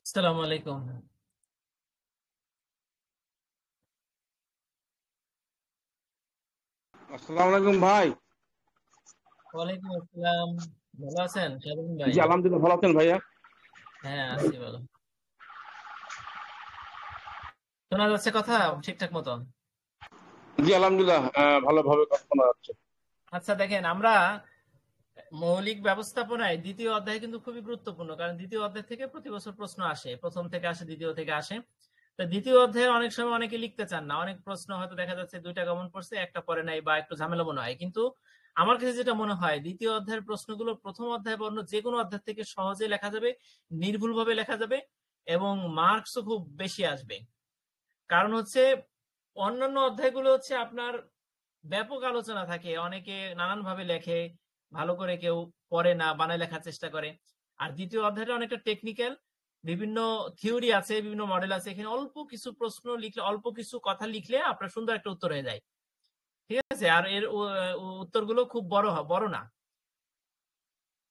আসসালামু আলাইকুম। আসসালামু আলাইকুম ভাই। ওয়ালাইকুম আসসালাম। ভালো আছেন শাহজাহান ভাই? জি আলহামদুলিল্লাহ, ভালো আছেন ভাইয়া? হ্যাঁ, আছি ভালো। শোনা যাচ্ছে কথা ঠিকঠাক মতো? জি আলহামদুলিল্লাহ, ভালোভাবে কথা শোনা যাচ্ছে। আচ্ছা, দেখেন, আমরা মৌলিক ব্যবস্থাপনায় দ্বিতীয় অধ্যায় কিন্তু খুবই গুরুত্বপূর্ণ, কারণ দ্বিতীয় অধ্যায় থেকে প্রতি বছর প্রশ্ন আসে, প্রথম থেকে আসে, দ্বিতীয় থেকে আসে। তো দ্বিতীয় অধ্যায়ে অনেক সময় অনেকে লিখতে চান না, অনেক প্রশ্ন হয়তো দেখা যাচ্ছে দুইটা কমন পড়ছে, একটা পড়ে নাই বা একটু ঝামেলা মনে হয়। কিন্তু আমার কাছে যেটা মনে হয়, দ্বিতীয় অধ্যায়ের প্রশ্নগুলো প্রথম অধ্যায় বা অন্য যে কোনো অধ্যায় থেকে সহজে লেখা যাবে, নির্ভুলভাবে লেখা যাবে, এবং মার্কসও খুব বেশি আসবে। কারণ হচ্ছে অন্যান্য অধ্যায়গুলো হচ্ছে আপনার ব্যাপক আলোচনা থাকে, অনেকে নানান ভাবে লেখে, ভালো করে কেউ পড়ে না, বানায় লেখার চেষ্টা করে। আর দ্বিতীয় অধ্যায়টা অনেকটা টেকনিক্যাল, বিভিন্ন থিওরি আছে, বিভিন্ন মডেল আছে, এখানে অল্প কিছু প্রশ্ন লিখলে, অল্প কিছু কথা লিখলে আপনার সুন্দর একটা উত্তর হয়ে যায়। ঠিক আছে, আর এর উত্তরগুলো খুব বড় না।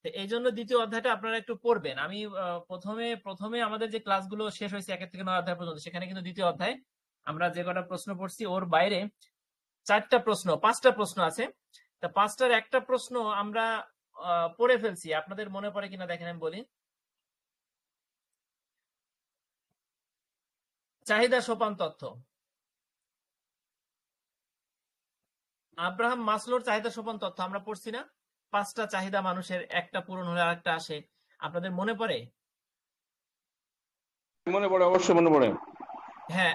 তো এই জন্য দ্বিতীয় অধ্যায়টা আপনারা একটু পড়বেন। আমি প্রথমে প্রথমে আমাদের যে ক্লাসগুলো শেষ হয়েছে 1 থেকে 9 অধ্যায় পর্যন্ত, সেখানে কিন্তু দ্বিতীয় অধ্যায় আমরা যে কটা প্রশ্ন পড়ছি ওর বাইরে 5টা প্রশ্ন আছে। তা 5টার একটা প্রশ্ন আমরা পড়ে ফেলছি, আপনাদের মনে পড়ে কিনা দেখেন, আমি বলি। চাহিদা সোপান তত্ত্ব, আব্রাহাম মাসলোর চাহিদা সোপান তত্ত্ব আমরা পড়ছি না? 5টা চাহিদা মানুষের, একটা পূরণ হলে আরেকটা আসে। আপনাদের মনে পড়ে? মনে পড়ে, অবশ্যই মনে পড়ে। হ্যাঁ,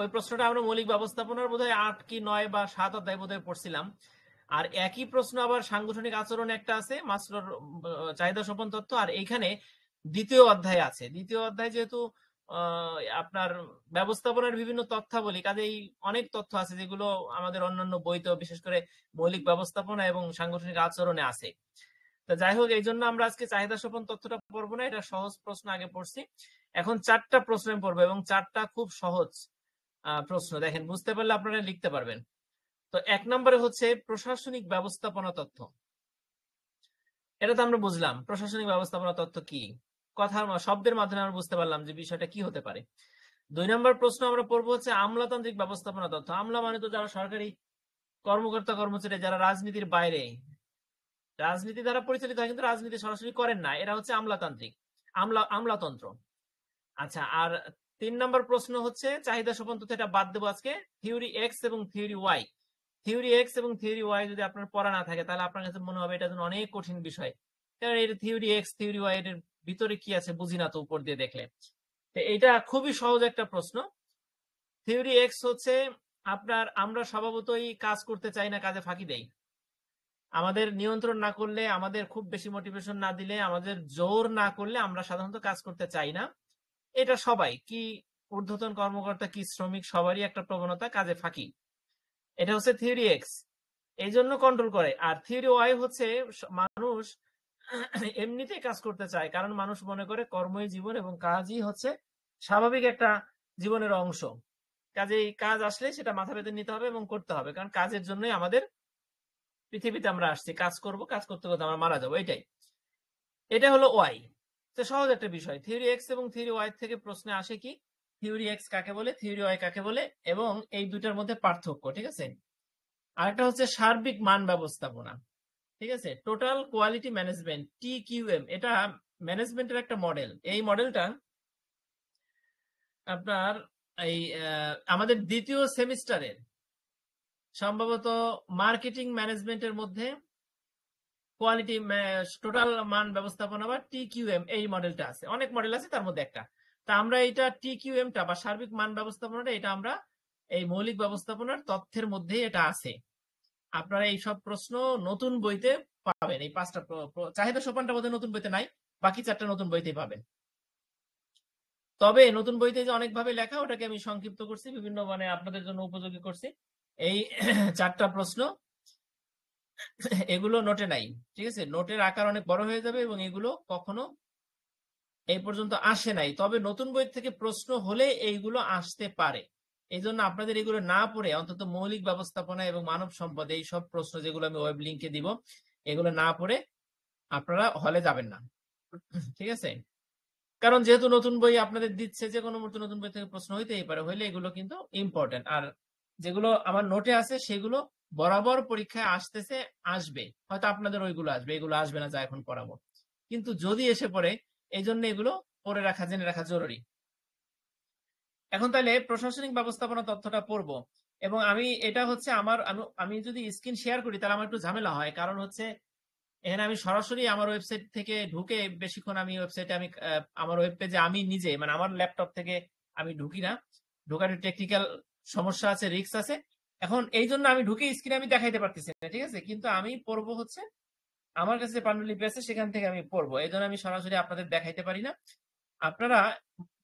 ওই প্রশ্নটা আমরা মৌলিক ব্যবস্থাপনার বোধহয় 8 কি 9 বা 7 অধ্যায় বোধহয় পড়ছিলাম। আর একই প্রশ্ন আবার সাংগঠনিক আচরণ একটা আছে, মাসলোর চাহিদা সোপান তত্ত্ব, আর এইখানে দ্বিতীয় অধ্যায় আছে। দ্বিতীয় অধ্যায় যেহেতু আপনার ব্যবস্থাপনার বিভিন্ন তথ্যাবলী, কাজেই অনেক তথ্য আছে যেগুলো আমাদের অন্যান্য বইতেও, বিশেষ করে মৌলিক ব্যবস্থাপনা এবং সাংগঠনিক আচরণে আছে। তো যাই হোক, এই জন্য আমরা আজকে চাহিদা সোপান তথ্যটা পড়বো না, এটা সহজ প্রশ্ন আগে পড়ছি। এখন 4টা প্রশ্ন আমি পড়বো, এবং 4টা খুব সহজ প্রশ্ন। দেখেন, বুঝতে পারলে আপনারা লিখতে পারবেন। তো 1 নম্বরে হচ্ছে প্রশাসনিক ব্যবস্থাপনা তথ্য। এটা তো আমরা বুঝলাম, প্রশাসনিক ব্যবস্থাপনা তথ্য কি, কথার শব্দের মাধ্যমে আমরা বুঝতে পারলাম যে বিষয়টা কি হতে পারে। 2 নম্বর প্রশ্ন আমরা পড়বো হচ্ছে আমলাতান্ত্রিক ব্যবস্থাপনা তথ্য। আমলা মানে তো যারা সরকারি কর্মকর্তা কর্মচারী, যারা রাজনীতির বাইরে, রাজনীতি দ্বারা পরিচালিত হয় কিন্তু রাজনীতি সরাসরি করেন না, এরা হচ্ছে আমলাতান্ত্রিক, আমলাতন্ত্র। আচ্ছা, আর 3 নম্বর প্রশ্ন হচ্ছে চাহিদা সোপান তথ্য, এটা বাদ দেবো আজকে। থিওরি এক্স এবং থিওরি ওয়াই। থিওরি এক্স এবং থিওরি ওয়াই যদি আপনার পড়া না থাকে, তাহলে আপনার কাছে মনে হবে এটা যেন অনেক কঠিন বিষয়, কারণ এই থিওরি এক্স থিওরি ওয়াই এর ভিতরে কি আছে বুঝি না তো উপর দিয়ে দেখলে। তো এটা খুবই সহজ একটা প্রশ্ন। থিওরি এক্স হচ্ছে আপনার, আমরা স্বভাবতই কাজ করতে চাই না, কাজে ফাঁকি দেই। আমাদের নিয়ন্ত্রণ না করলে, আমাদের খুব বেশি মোটিভেশন না দিলে, আমাদের জোর না করলে আমরা সাধারণত কাজ করতে চাই না। এটা সবাই, কি ঊর্ধ্বতন কর্মকর্তা কি শ্রমিক, সবারই একটা প্রবণতা কাজে ফাঁকি। এটা হচ্ছে থিওরি এক্স, এই জন্য কন্ট্রোল করে। আর থিওরি ওয়াই হচ্ছে মানুষ এমনিতেই কাজ করতে চায়, কারণ মানুষ মনে করে কর্মই জীবন এবং কাজই হচ্ছে স্বাভাবিক একটা জীবনের অংশ। কাজেই কাজ আসলে সেটা মাথা পেতে নিতে হবে এবং করতে হবে, কারণ কাজের জন্যই আমাদের পৃথিবীতে আমরা আসছি, কাজ করব, কাজ করতে করতে আমরা মারা যাবো, এটাই। এটা হলো ওয়াই। তো সহজ একটা বিষয়, থিওরি এক্স এবং থিওরি ওয়াই থেকে প্রশ্নে আসে কি, থিওরি এক্স কাকে বলে, থিওরি ওয়াই কাকে বলে, এবং এই দুটার মধ্যে পার্থক্য। ঠিক আছে, আরেকটা হচ্ছে সার্বিক মান ব্যবস্থাপনা। ঠিক আছে, টোটাল কোয়ালিটি ম্যানেজমেন্ট, TQM, এটা ম্যানেজমেন্টের একটা মডেল। এই মডেলটা আপনার এই আমাদের দ্বিতীয় সেমিস্টারের সম্ভবত মার্কেটিং ম্যানেজমেন্টের মধ্যে কোয়ালিটি, টোটাল মান ব্যবস্থাপনা বা TQM, এই মডেলটা আছে। অনেক মডেল আছে, তার মধ্যে একটা। তা আমরা এটা TQMটা বা সার্বিক মান ব্যবস্থাপনাটা, এটা আমরা এই মৌলিক ব্যবস্থাপনার তথ্যের মধ্যে এটা আছে। আপনারা এই সব প্রশ্ন নতুন বইতে পাবেন। এই 5টা চাহিদা সোপানটা বোধহয় নতুন বইতে নাই, বাকি 4টা নতুন বইতেই পাবেন। তবে নতুন বইতে যে অনেকভাবে লেখা, ওটাকে আমি সংক্ষিপ্ত করছি, বিভিন্ন মানে আপনাদের জন্য উপযোগী করছি। এই 4টা প্রশ্ন, এগুলো নোটে নাই। ঠিক আছে, নোটের আকার অনেক বড় হয়ে যাবে, এবং এগুলো কখনো এই পর্যন্ত আসে নাই, তবে নতুন বই থেকে প্রশ্ন হলে এইগুলো আসতে পারে। এই জন্য আপনাদের এগুলো না পড়ে অন্তত মৌলিক ব্যবস্থাপনা এবং মানব সম্পদ, এই সব প্রশ্ন যেগুলো আমি ওয়েব লিঙ্কে দিব, এগুলো না পড়ে আপনারা হলে যাবেন না। ঠিক আছে, কারণ যেহেতু নতুন বই আপনাদের দিচ্ছে, যে কোনো নতুন বই থেকে প্রশ্ন হইতেই পারে, হইলে এগুলো কিন্তু ইম্পর্টেন্ট। আর যেগুলো আমার নোটে আছে সেগুলো বরাবর পরীক্ষায় আসতেছে, আসবে, হয়তো আপনাদের ওইগুলো আসবে, এগুলো আসবে না যা এখন পড়াবো, কিন্তু যদি এসে পড়ে এই জন্য এগুলো পড়ে রাখা, জেনে রাখা জরুরি। এখন তাহলে প্রশাসনিক ব্যবস্থাপনা তথ্যটা পড়বো, এবং আমি এটা হচ্ছে আমার আমি যদি স্ক্রিন শেয়ার করি তাহলে আমার একটু ঝামেলা হয়, কারণ হচ্ছে এখানে আমি সরাসরি আমার ওয়েবসাইট থেকে ঢুকে বেশিক্ষণ আমি ওয়েবসাইটে আমি আমার ওয়েব পেজে আমি নিজে, মানে আমার ল্যাপটপ থেকে আমি ঢুকি না, ঢোকার টেকনিক্যাল সমস্যা আছে, রিস্ক আছে। এখন এই জন্য আমি ঢুকে স্ক্রিনে আমি দেখাইতে পারতেছি না, ঠিক আছে, কিন্তু আমি পড়বো হচ্ছে আমার কাছে যে পাণ্ডুলিপি আছে সেখান থেকে আমি পড়বো, এই জন্য আমি সরাসরি আপনাদের দেখাইতে পারি না। আপনারা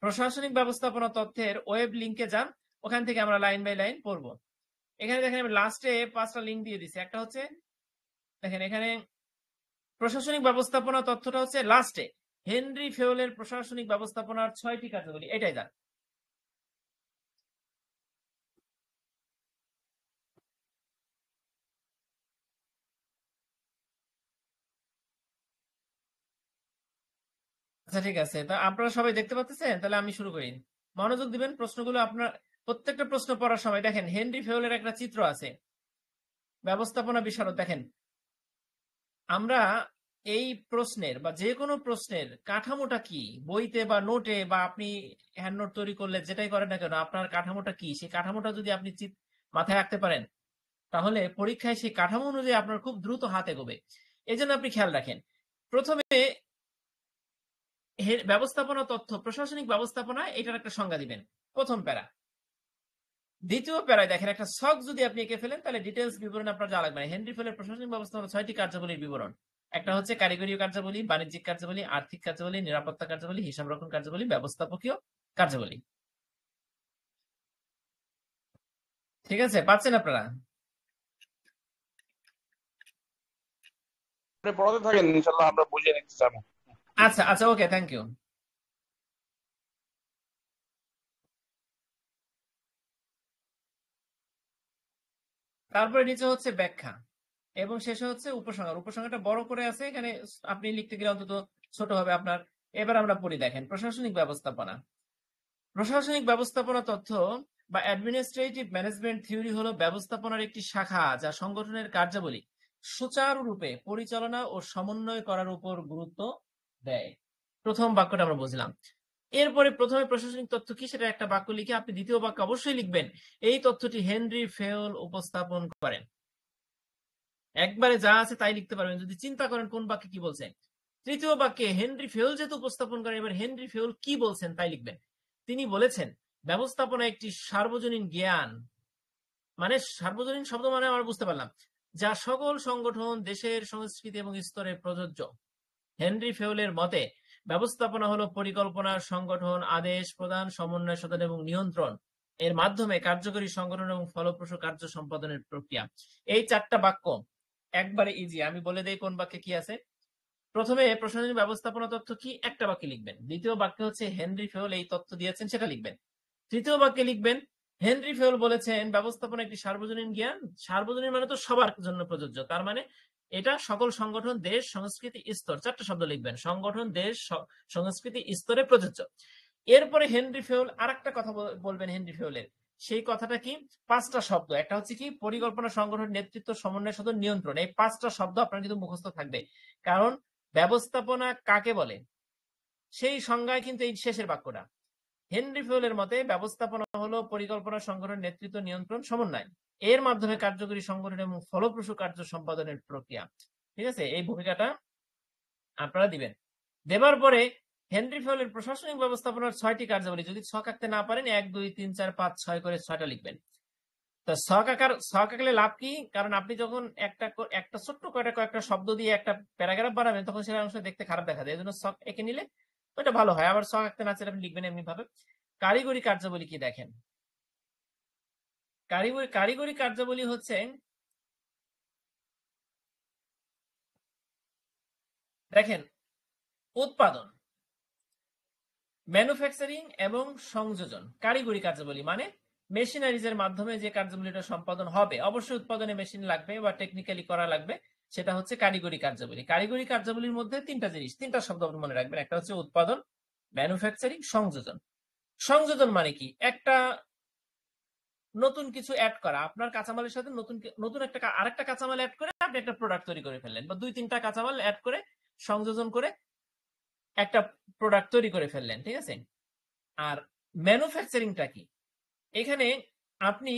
প্রশাসনিক ব্যবস্থাপনা তথ্যের ওয়েব লিংকে যান, ওখান থেকে আমরা লাইন বাই লাইন পড়বো। এখানে দেখেন আমি লাস্টে 5টা লিংক দিয়ে দিছি। একটা হচ্ছে দেখেন এখানে প্রশাসনিক ব্যবস্থাপনা তথ্যটা হচ্ছে লাস্টে হেনরি ফেওলের প্রশাসনিক ব্যবস্থাপনার 6টি কার্যাবলী, এটাই যান। আচ্ছা ঠিক আছে, তা আপনারা সবাই দেখতে পাচ্ছেন, তাহলে আমি শুরু করি। মনোযোগ দিবেন প্রশ্নগুলো। আপনার প্রত্যেকটা প্রশ্ন পড়ার সময় দেখেন হেনরি ফেওলের একটা চিত্র আছে, ব্যবস্থাপনা বিশারদ। দেখেন আমরা এই প্রশ্নের বা যে কোনো প্রশ্নের কাঠামোটা কি, বইতে বা নোটে বা আপনি হ্যান্ড নোট তৈরি করলে যেটাই করেন না কেন, আপনার কাঠামোটা কি, সেই কাঠামোটা যদি আপনি মাথায় রাখতে পারেন তাহলে পরীক্ষায় সেই কাঠামো অনুযায়ী আপনার খুব দ্রুত হাত এগোবে। এই জন্য আপনি খেয়াল রাখেন, প্রথমে ব্যবস্থাপনা তথ্য, প্রশাসনিক ব্যবস্থাপনা, এটার একটা সংজ্ঞা দিবেন, প্রথম প্যারা। দ্বিতীয় প্যারায় দেখেন একটা ছক যদি আপনি এঁকে ফেলেন তাহলে ডিটেলস বিবরণ আপনার যা লাগবে না। হেনরি ফেলের প্রশাসনিক ব্যবস্থাপনা 6টি কার্যাবলীর বিবরণ। একটা হচ্ছে কারিগরি কার্যাবলী, বাণিজ্যিক কার্যাবলী, আর্থিক কার্যাবলী, নিরাপত্তা কার্যাবলী, হিসাব রক্ষণ কার্যাবলী, ব্যবস্থাপকীয় কার্যাবলী। ঠিক আছে, পাচ্ছেন আপনারা? আপনি পড়াতে থাকেন, ইনশাল্লাহ আমরা বুঝে নিতে চাবো। আচ্ছা আচ্ছা, ওকে, থ্যাংক ইউ। তারপরে নিচে হচ্ছে ব্যাখ্যা এবং শেষে হচ্ছে উপসংহার। উপসংহারটা বড় করে আছে এখানে, আপনি লিখতে গেলে অন্তত ছোট হবে আপনার। এবার আমরা পড়ি, দেখেন প্রশাসনিক ব্যবস্থাপনা। প্রশাসনিক ব্যবস্থাপনা তথ্য বা অ্যাডমিনিস্ট্রেটিভ ম্যানেজমেন্ট থিওরি হলো ব্যবস্থাপনার একটি শাখা যা সংগঠনের কার্যাবলী সুচারুরূপে পরিচালনা ও সমন্বয় করার উপর গুরুত্ব দেয়। প্রথম বাক্যটা আমরা বুঝলাম। এরপরে প্রথমে প্রশাসনিক তথ্য কি সেটা একটা বাক্য লিখে আপনি দ্বিতীয় বাক্য অবশ্যই লিখবেন, এই তথ্যটি হেনরি ফেওল উপস্থাপন করেন। একবারে যা আছে তাই লিখতে পারবেন যদি চিন্তা করেন কোন বাক্যে কি বলছেন। তৃতীয় বাক্যে হেনরি ফেওল যেহেতু উপস্থাপন করেন, এবার হেনরি ফেওল কি বলছেন তাই লিখবেন। তিনি বলেছেন ব্যবস্থাপনা একটি সার্বজনীন জ্ঞান, মানে সার্বজনীন শব্দ মানে আমরা বুঝতে পারলাম, যা সকল সংগঠন, দেশের সংস্কৃতি এবং স্তরে প্রযোজ্য। হেনরি ফেওলের মতে ব্যবস্থাপনা হলো পরিকল্পনা, সংগঠন, আদেশ প্রদান, সমন্বয় সাধন এবং নিয়ন্ত্রণ এর মাধ্যমে কার্যকরী সংগঠন এবং ফলপ্রসূ কার্য সম্পাদনের প্রক্রিয়া। এই 4টা বাক্য একবারে ইজি, আমি বলে দেই কোন বাক্যে কি আছে। প্রথমে প্রশাসনিক ব্যবস্থাপনা তথ্য কি একটা বাক্যে লিখবেন, দ্বিতীয় বাক্যে হচ্ছে হেনরি ফেওল এই তথ্য দিয়েছেন সেটা লিখবেন, তৃতীয় বাক্যে লিখবেন হেনরি ফেওল বলেছেন ব্যবস্থাপনা একটি সার্বজনীন জ্ঞান। সার্বজনীন মানে তো সবার জন্য প্রযোজ্য, তার মানে এটা সকল সংগঠন, দেশ, সংস্কৃতি, স্তর, 4টা শব্দ লিখবেন, সংগঠন, দেশ, সংস্কৃতি, স্তরে প্রযোজ্য। এরপরে হেনরি ফেওল আর একটা কথা বলবেন হেনরি ফেওলের, সেই কথাটা কি 5টা শব্দ। একটা হচ্ছে কি পরিকল্পনা, সংগঠন, নেতৃত্ব, সমন্বয় সাধন, নিয়ন্ত্রণ। এই 5টা শব্দ আপনার কিন্তু মুখস্থ থাকবে, কারণ ব্যবস্থাপনা কাকে বলে সেই সংজ্ঞায় কিন্তু এই শেষের বাক্যটা। হেনরি ফেওলের মতে ব্যবস্থাপনা হলো পরিকল্পনা, সংগঠন, নেতৃত্ব, নিয়ন্ত্রণ, সমন্বয় এর মাধ্যমে কার্যকরী সংগঠন এবং ফলপ্রসূ কার্য সম্পাদনের প্রক্রিয়া। ঠিক আছে, এই ভূমিকাটা আপনারা দিবেন। দেবার পরে হেনরি ফেওলের প্রশাসনিক ব্যবস্থাপনার 6টি কার্যাবলী, যদি ছক আঁকতে না পারেন 1 2 3 4 5 6 করে 6টা লিখবেন। তো ছক আঁকলে লাভ কি, কারণ আপনি যখন একটা ছোট্ট কয়েকটা শব্দ দিয়ে একটা প্যারাগ্রাফ বানাবেন তখন সেটা অংশ দেখতে খারাপ দেখা যায়, এই জন্য ছক এঁকে নিলে ওটা ভালো হয়। আবার ছক আঁকতে না চাইলে আপনি লিখবেন এমনি ভাবে। কারিগরি কার্যাবলী কি দেখেন, কারিগরি কার্যাবলী হচ্ছে দেখেন উৎপাদন, ম্যানুফ্যাকচারিং এবং সংযোজন। কারিগরি কার্যাবলী মানে মেশিনারিজের মাধ্যমে যে কার্যাবলীটা সম্পাদন হবে, অবশ্যই উৎপাদনে মেশিন লাগবে বা টেকনিক্যালি করা লাগবে, সেটা হচ্ছে কারিগরি কার্যাবলী। কারিগরি কার্যাবলীর মধ্যে 3টা জিনিস, 3টা শব্দ আপনি মনে রাখবেন। একটা হচ্ছে উৎপাদন, ম্যানুফ্যাকচারিং সংযোজন। সংযোজন মানে কি? একটা নতুন কিছু অ্যাড করা, আপনার কাঁচামালের সাথে নতুন আরেকটা কাঁচামাল অ্যাড করে আপনি একটা প্রোডাক্ট তৈরি করে ফেললেন, বা 2-3টা কাঁচামাল অ্যাড করে সংযোজন করে একটা প্রোডাক্ট তৈরি করে ফেললেন, ঠিক আছে? আর ম্যানুফ্যাকচারিংটা কি? এখানে আপনি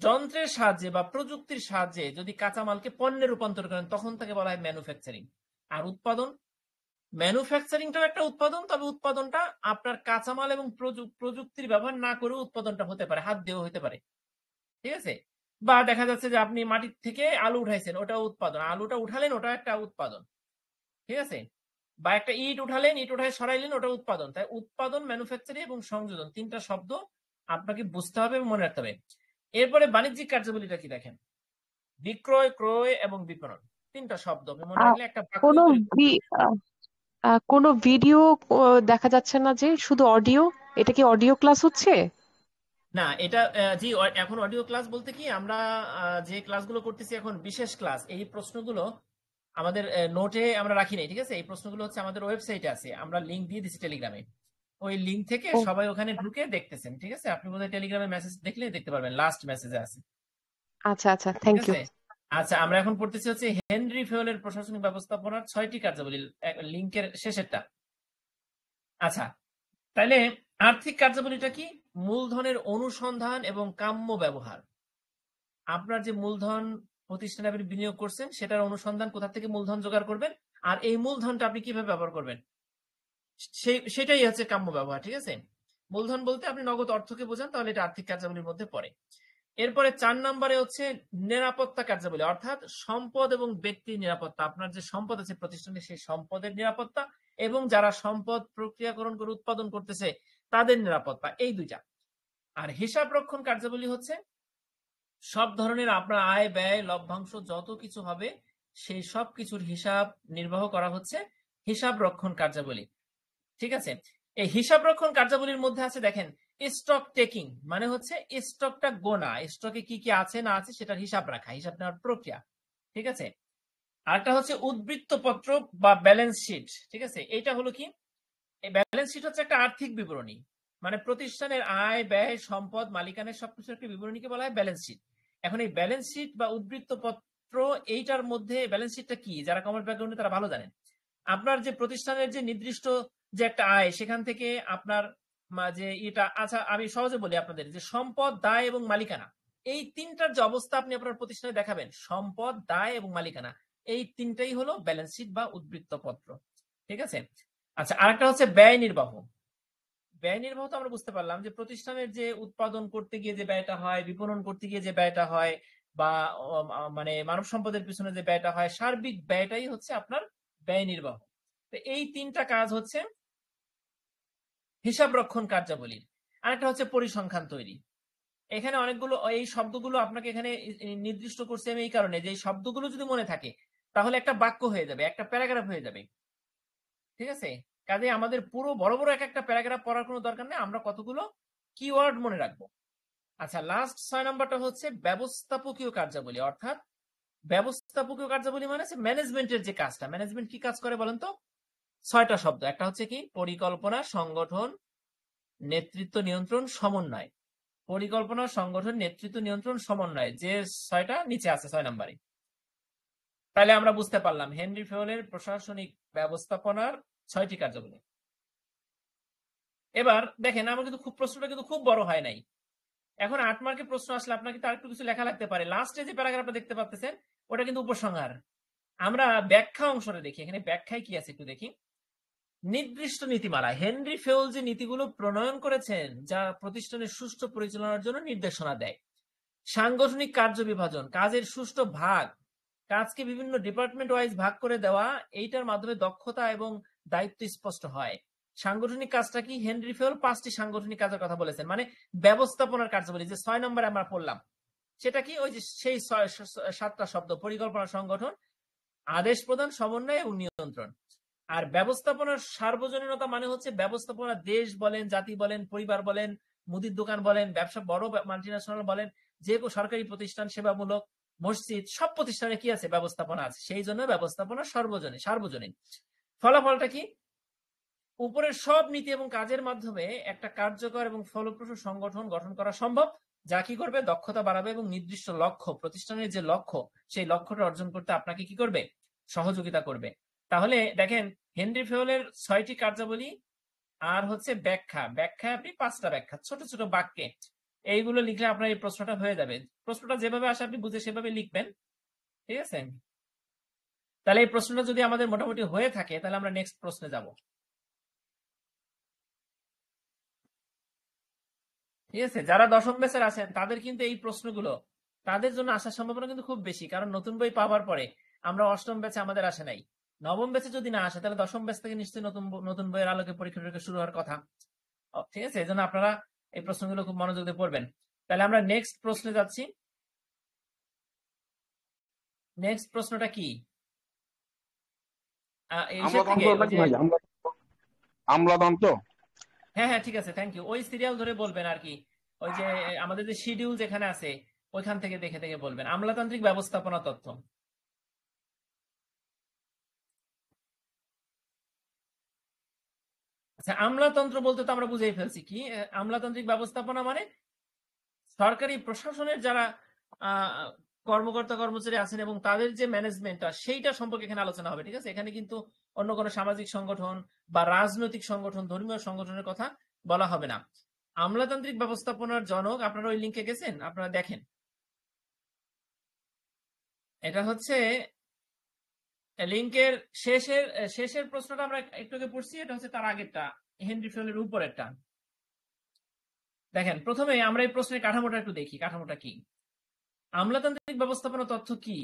যন্ত্রের সাহায্যে বা প্রযুক্তির সাহায্যে যদি কাঁচামালকে পণ্যে রূপান্তর করেন, তখন তাকে বলা হয় ম্যানুফ্যাকচারিং। আর উৎপাদন, ম্যানুফ্যাকচারিংটাও একটা উৎপাদন, তবে উৎপাদনটা আপনার কাঁচামাল এবং প্রযুক্তির ব্যবহার না করেও উৎপাদনটা হতে পারে, হাত দিয়েও হতে পারে, ঠিক আছে? বা দেখা যাচ্ছে যে আপনি মাটির থেকে আলু উঠাইছেন, ওটা উৎপাদন, আলুটা উঠালেন, ওটা একটা উৎপাদন, ঠিক আছে? বা একটা ইট উঠালেন, ইট উঠায় সরাইলেন, ওটা উৎপাদন। তাই উৎপাদন, ম্যানুফ্যাকচারিং এবং সংযোজন, 3টা শব্দ আপনাকে বুঝতে হবে এবং মনে রাখতে হবে। এরপরে বাণিজ্যিক কার্যাবলীটা কি দেখেন, বিক্রয়, ক্রয় এবং বিপণন, 3টা শব্দ আপনি মনে রাখলে একটা বাক্য কোনো তৈরি। কোনো ভিডিও দেখা যাচ্ছে না, যে শুধু অডিও। এটা কি অডিও ক্লাস হচ্ছে? না, এটা জি, এখন অডিও ক্লাস বলতে কি, আমরা যে ক্লাসগুলো করতেছি এখন বিশেষ ক্লাস, এই প্রশ্নগুলো আমাদের নোটে আমরা রাখি নাই, ঠিক আছে? এই প্রশ্নগুলো হচ্ছে আমাদের ওয়েবসাইটে আছে, আমরা লিংক দিয়ে দিচ্ছি টেলিগ্রামে। ওই লিংক থেকে ও, সবাই ওখানে ঢুকে দেখতেছেন, ঠিক আছে? আপনি বোধহয় টেলিগ্রামে মেসেজ দেখলে দেখতে পারবেন, লাস্ট মেসেজে আছে, আচ্ছা আচ্ছা, ঠিক থ্যাংক ইউ। আছে? আচ্ছা, আমরা এখন পড়তেছি হচ্ছে হেনরি ফেওলের প্রশাসনিক ব্যবস্থাপনার 6টি কার্যাবলী, লিংকের শেষেরটা। আচ্ছা, তাইলে আর্থিক কার্যাবলীটা কি? মূলধনের অনুসন্ধান এবং কাম্য ব্যবহার। আপনার যে মূলধন প্রতিষ্ঠানে আপনি বিনিয়োগ করছেন, সেটার অনুসন্ধান, কোথা থেকে মূলধন জোগাড় করবেন, আর এই মূলধনটা আপনি কিভাবে ব্যবহার করবেন, সেটাই হচ্ছে কাম্য ব্যবহার, ঠিক আছে? মূলধন বলতে আপনি নগদ অর্থকে বোঝান, তাহলে এটা আর্থিক কার্যাবলীর মধ্যে পড়ে। এরপরে 4 নম্বরে হচ্ছে নিরাপত্তা কার্যাবলী, অর্থাৎ সম্পদ এবং ব্যক্তির নিরাপত্তা। আপনার যে সম্পদ আছে প্রতিষ্ঠানে, সেই সম্পদের নিরাপত্তা এবং যারা সম্পদ প্রক্রিয়াকরণ করে উৎপাদন করতেছে তাদের নিরাপত্তা, এই 2টা। আর হিসাব রক্ষণ কার্যাবলী হচ্ছে সব ধরনের আপনার আয়, ব্যয়, লভ্যাংশ যত কিছু হবে, সেই সব কিছুর হিসাব নির্বাহ করা হচ্ছে হিসাব রক্ষণ কার্যাবলী, ঠিক আছে? এই হিসাব রক্ষণ কার্যাবলীর মধ্যে আছে দেখেন স্টক টেকিং, মানে হচ্ছে স্টকটা গোনা, স্টকে কি কি আছে না আছে সেটার হিসাব রাখা, হিসাব নেওয়ার প্রক্রিয়া, ঠিক আছে? আরেকটা হচ্ছে উদ্বৃত্ত পত্র বা ব্যালেন্স শিট, ঠিক আছে? এটা হলো কি, এই ব্যালেন্স শিট হচ্ছে একটা আর্থিক বিবরণী, মানে প্রতিষ্ঠানের আয়, ব্যয়, সম্পদ, মালিকানের সবকিছু একটা বিবরণীকে বলা হয় ব্যালেন্স শিট। এখন এই ব্যালেন্স শিট বা উদ্বৃত্ত পত্র, এইটার মধ্যে ব্যালেন্স শিটটা কি, যারা কমার্স ব্যাকগ্রাউন্ডে তারা ভালো জানেন। আপনার যে প্রতিষ্ঠানের যে নির্দিষ্ট যে একটা আয়, সেখান থেকে আপনার যে এটা, আচ্ছা আমি সহজে বলি আপনাদের, যে সম্পদ, দায় এবং মালিকানা, এই 3টার যে অবস্থা আপনি আপনার প্রতিষ্ঠানে দেখাবেন, সম্পদ, দায় এবং মালিকানা, এই 3টাই হলো ব্যালেন্স শিট বা উদ্বৃত্ত পত্র, ঠিক আছে? আচ্ছা, আরেকটা হচ্ছে ব্যয় নির্বাহ। ব্যয় নির্বাহ তো আমরা বুঝতে পারলাম যে প্রতিষ্ঠানের যে উৎপাদন করতে গিয়ে যে ব্যয়টা হয়, বিপণন করতে গিয়ে যে ব্যয়টা হয়, বা মানে মানব সম্পদের পিছনে যে ব্যয়টা হয়, সার্বিক ব্যয়টাই হচ্ছে আপনার ব্যয় নির্বাহ। তো এই 3টা কাজ হচ্ছে হিসাব রক্ষণ কার্যাবলীর। আরেকটা হচ্ছে পরিসংখ্যান তৈরি। এখানে অনেকগুলো, এই শব্দগুলো আপনাকে এখানে নির্দিষ্ট করছে আমি এই কারণে, যে এই শব্দগুলো যদি মনে থাকে তাহলে একটা বাক্য হয়ে যাবে, একটা প্যারাগ্রাফ হয়ে যাবে, ঠিক আছে? কাজে আমাদের পুরো বড় বড় একটা প্যারাগ্রাফ পড়ার কোনো দরকার নেই, আমরা কতগুলো কিওয়ার্ড মনে রাখবো। আচ্ছা, লাস্ট 6 নাম্বারটা হচ্ছে ব্যবস্থাপকীয় কার্যাবলী, অর্থাৎ ব্যবস্থাপকীয় কার্যাবলী মানে হচ্ছে ম্যানেজমেন্টের যে কাজটা। ম্যানেজমেন্ট কি কাজ করে বলেন তো? 6টা শব্দ। একটা হচ্ছে কি, পরিকল্পনা, সংগঠন, নেতৃত্ব, নিয়ন্ত্রণ, সমন্বয়। পরিকল্পনা, সংগঠন, নেতৃত্ব, নিয়ন্ত্রণ, সমন্বয়, যে 6টা নিচে আছে 6 নাম্বারে। তাহলে আমরা বুঝতে পারলাম হেনরি ফেওলের প্রশাসনিক ব্যবস্থাপনার 6টি কার্যাবলী। এবার দেখেন, আমার কিন্তু প্রশ্নটা কিন্তু খুব বড় হয় নাই। এখন 8 মার্কের প্রশ্ন আসলে আপনাকে তার একটু কিছু লেখা লাগতে পারে। লাস্টে যে প্যারাগ্রাফটা দেখতে পাচ্ছেন, ওটা কিন্তু উপসংহার। আমরা ব্যাখ্যা অংশটা দেখি, এখানে ব্যাখ্যায় কি আছে একটু দেখি। নির্দিষ্ট নীতিমালা, হেনরি ফেওল যে নীতিগুলো প্রণয়ন করেছেন, যা প্রতিষ্ঠানের সুষ্ঠু পরিচালনার জন্য নির্দেশনা দেয়। সাংগঠনিক কার্য বিভাজন, কাজের সুষ্ঠু ভাগ, কাজকে বিভিন্ন ডিপার্টমেন্ট ওয়াইজ ভাগ করে দেওয়া, এইটার মাধ্যমে দক্ষতা এবং দায়িত্ব স্পষ্ট হয়। সাংগঠনিক কাজটা কি, হেনরি ফেওল 5টি সাংগঠনিক কাজের কথা বলেছেন, মানে ব্যবস্থাপনার কার্যাবলী, যে 6 নম্বরে আমরা পড়লাম, সেটা কি, ওই যে সেই 7টা শব্দ, পরিকল্পনা, সংগঠন, আদেশ প্রদান, সমন্বয় এবং নিয়ন্ত্রণ। আর ব্যবস্থাপনার সার্বজনীনতা মানে হচ্ছে ব্যবস্থাপনা, দেশ বলেন, জাতি বলেন, পরিবার বলেন, মুদির দোকান বলেন, ব্যবসা, বড় মাল্টিন্যাশনাল বলেন, যে কোনো সরকারি প্রতিষ্ঠান, সেবামূলক, মসজিদ, সব প্রতিষ্ঠানে কি আছে, ব্যবস্থাপনা আছে। সেই জন্য ব্যবস্থাপনা সার্বজনীন। ফলাফলটা কি, উপরের সব নীতি এবং কাজের মাধ্যমে একটা কার্যকর এবং ফলপ্রসূ সংগঠন গঠন করা সম্ভব, যা কি করবে, দক্ষতা বাড়াবে এবং নির্দিষ্ট লক্ষ্য, প্রতিষ্ঠানের যে লক্ষ্য, সেই লক্ষ্যটা অর্জন করতে আপনাকে কি করবে, সহযোগিতা করবে। তাহলে দেখেন, হেনরি ফেওলের 6টি কার্যাবলী আর হচ্ছে ব্যাখ্যা, আপনি 5টা ব্যাখ্যা ছোট ছোট বাক্যে এইগুলো লিখলে আপনার এই প্রশ্নটা হয়ে যাবে। প্রশ্নটা যেভাবে আসে আপনি বুঝে সেভাবে লিখবেন, ঠিক আছে? তাহলে এই প্রশ্নটা যদি আমাদের মোটামুটি হয়ে থাকে, তাহলে আমরা নেক্সট প্রশ্নে যাব। ঠিক আছে, যারা দশম ব্যাচের আছেন তাদের কিন্তু এই প্রশ্নগুলো তাদের জন্য আসার সম্ভাবনা কিন্তু খুব বেশি, কারণ নতুন বই পাওয়ার পরে আমরা অষ্টম ব্যাচে আমাদের আসে নাই। নবম ব্যাচে যদি না আসে, তাহলে দশম ব্যাচ থেকে নিশ্চয়ই নতুন বইয়ের আলোকে পরীক্ষা টরীক্ষা শুরু হওয়ার কথা। ঠিক আছে, এই জন্য আপনারা এই প্রশ্নগুলো খুব মনোযোগ দিয়ে পড়বেন। তাহলে আমরা নেক্সট প্রশ্নে যাচ্ছি। নেক্সট প্রশ্নটা কি? আমলাতন্ত্র। হ্যাঁ হ্যাঁ, ঠিক আছে, থ্যাংক ইউ। ওই সিরিয়াল ধরে বলবেন আর কি, ওই যে আমাদের যে শিডিউল যেখানে আছে ওইখান থেকে দেখে দেখে বলবেন। আমলাতান্ত্রিক ব্যবস্থাপনা তত্ত্ব। আচ্ছা, আমলাতন্ত্র বলতে তো আমরা বুঝেই ফেলছি কি। আমলাতান্ত্রিক ব্যবস্থাপনা মানে সরকারি প্রশাসনের যারা কর্মকর্তা কর্মচারী আছেন এবং তাদের যে ম্যানেজমেন্টটা, সেইটা সম্পর্কে এখানে আলোচনা হবে। ঠিক আছে, এখানে কিন্তু অন্য কোনো সামাজিক সংগঠন বা রাজনৈতিক সংগঠন, ধর্মীয় সংগঠনের কথা বলা হবে না। আমলাতান্ত্রিক ব্যবস্থাপনার জনক, আপনারা ওই লিঙ্কে গেছেন, আপনারা দেখেন, এটা হচ্ছে লিঙ্কের শেষের প্রশ্নটা আমরা একটু আগে পড়ছি, এটা হচ্ছে তার আগেরটা, হেনরি ফেওলের উপরেরটা। দেখেন, প্রথমে আমরা এই প্রশ্নের কাঠামোটা একটু দেখি, কাঠামোটা কি। আমলাতান্ত্রিক ব্যবস্থাপনা তথ্য কি?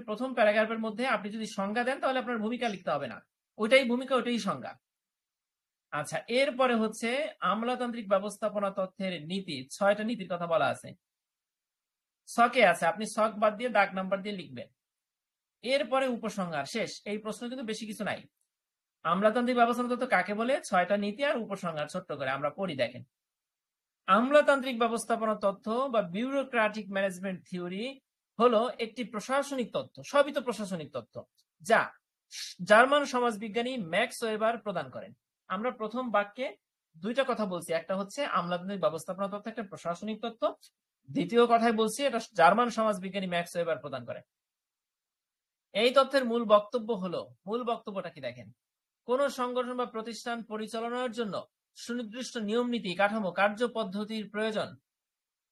প্রথম প্যারাগ্রাফের মধ্যে আপনি যদি সংজ্ঞা দেন, তাহলে আপনার ভূমিকা লিখতে হবে না, ওইটাই ভূমিকা, ওইটাই সংজ্ঞা। আচ্ছা, এরপরে হচ্ছে আমলাতান্ত্রিক ব্যবস্থাপনা তথ্যের নীতি, 6টা নীতির কথা বলা আছে, ছকে আছে, আপনি ছক বাদ দিয়ে দাগ নাম্বার দিয়ে লিখবেন। এরপরে উপসংহার, শেষ। এই প্রশ্ন কিন্তু বেশি কিছু নাই। আমলাতান্ত্রিক ব্যবস্থাপনা তথ্য কাকে বলে, 6টা নীতি আর উপসংহার, ছোট্ট করে আমরা পড়ি, দেখেন। আমলাতান্ত্রিক ব্যবস্থাপনা তত্ত্ব বা বিউরোক্রেটিক ম্যানেজমেন্ট থিওরি হলো একটি প্রশাসনিক তত্ত্ব, সবই তো প্রশাসনিক তত্ত্ব, যা জার্মান সমাজবিজ্ঞানী ম্যাক্স ওয়েবার প্রদান করেন। আমরা প্রথম বাক্যে 2টা কথা বলছি, একটা হচ্ছে আমলাতান্ত্রিক ব্যবস্থাপনা তত্ত্ব একটা প্রশাসনিক তত্ত্ব, দ্বিতীয় কথায় বলছি এটা জার্মান সমাজবিজ্ঞানী ম্যাক্স ওয়েবার প্রদান করেন। এই তথ্যের মূল বক্তব্য হলো, মূল বক্তব্যটা কি দেখেন, কোন সংগঠন বা প্রতিষ্ঠান পরিচালনার জন্য সুনির্দিষ্ট নিয়ম নীতি, কাঠামো, কার্য পদ্ধতির প্রয়োজন।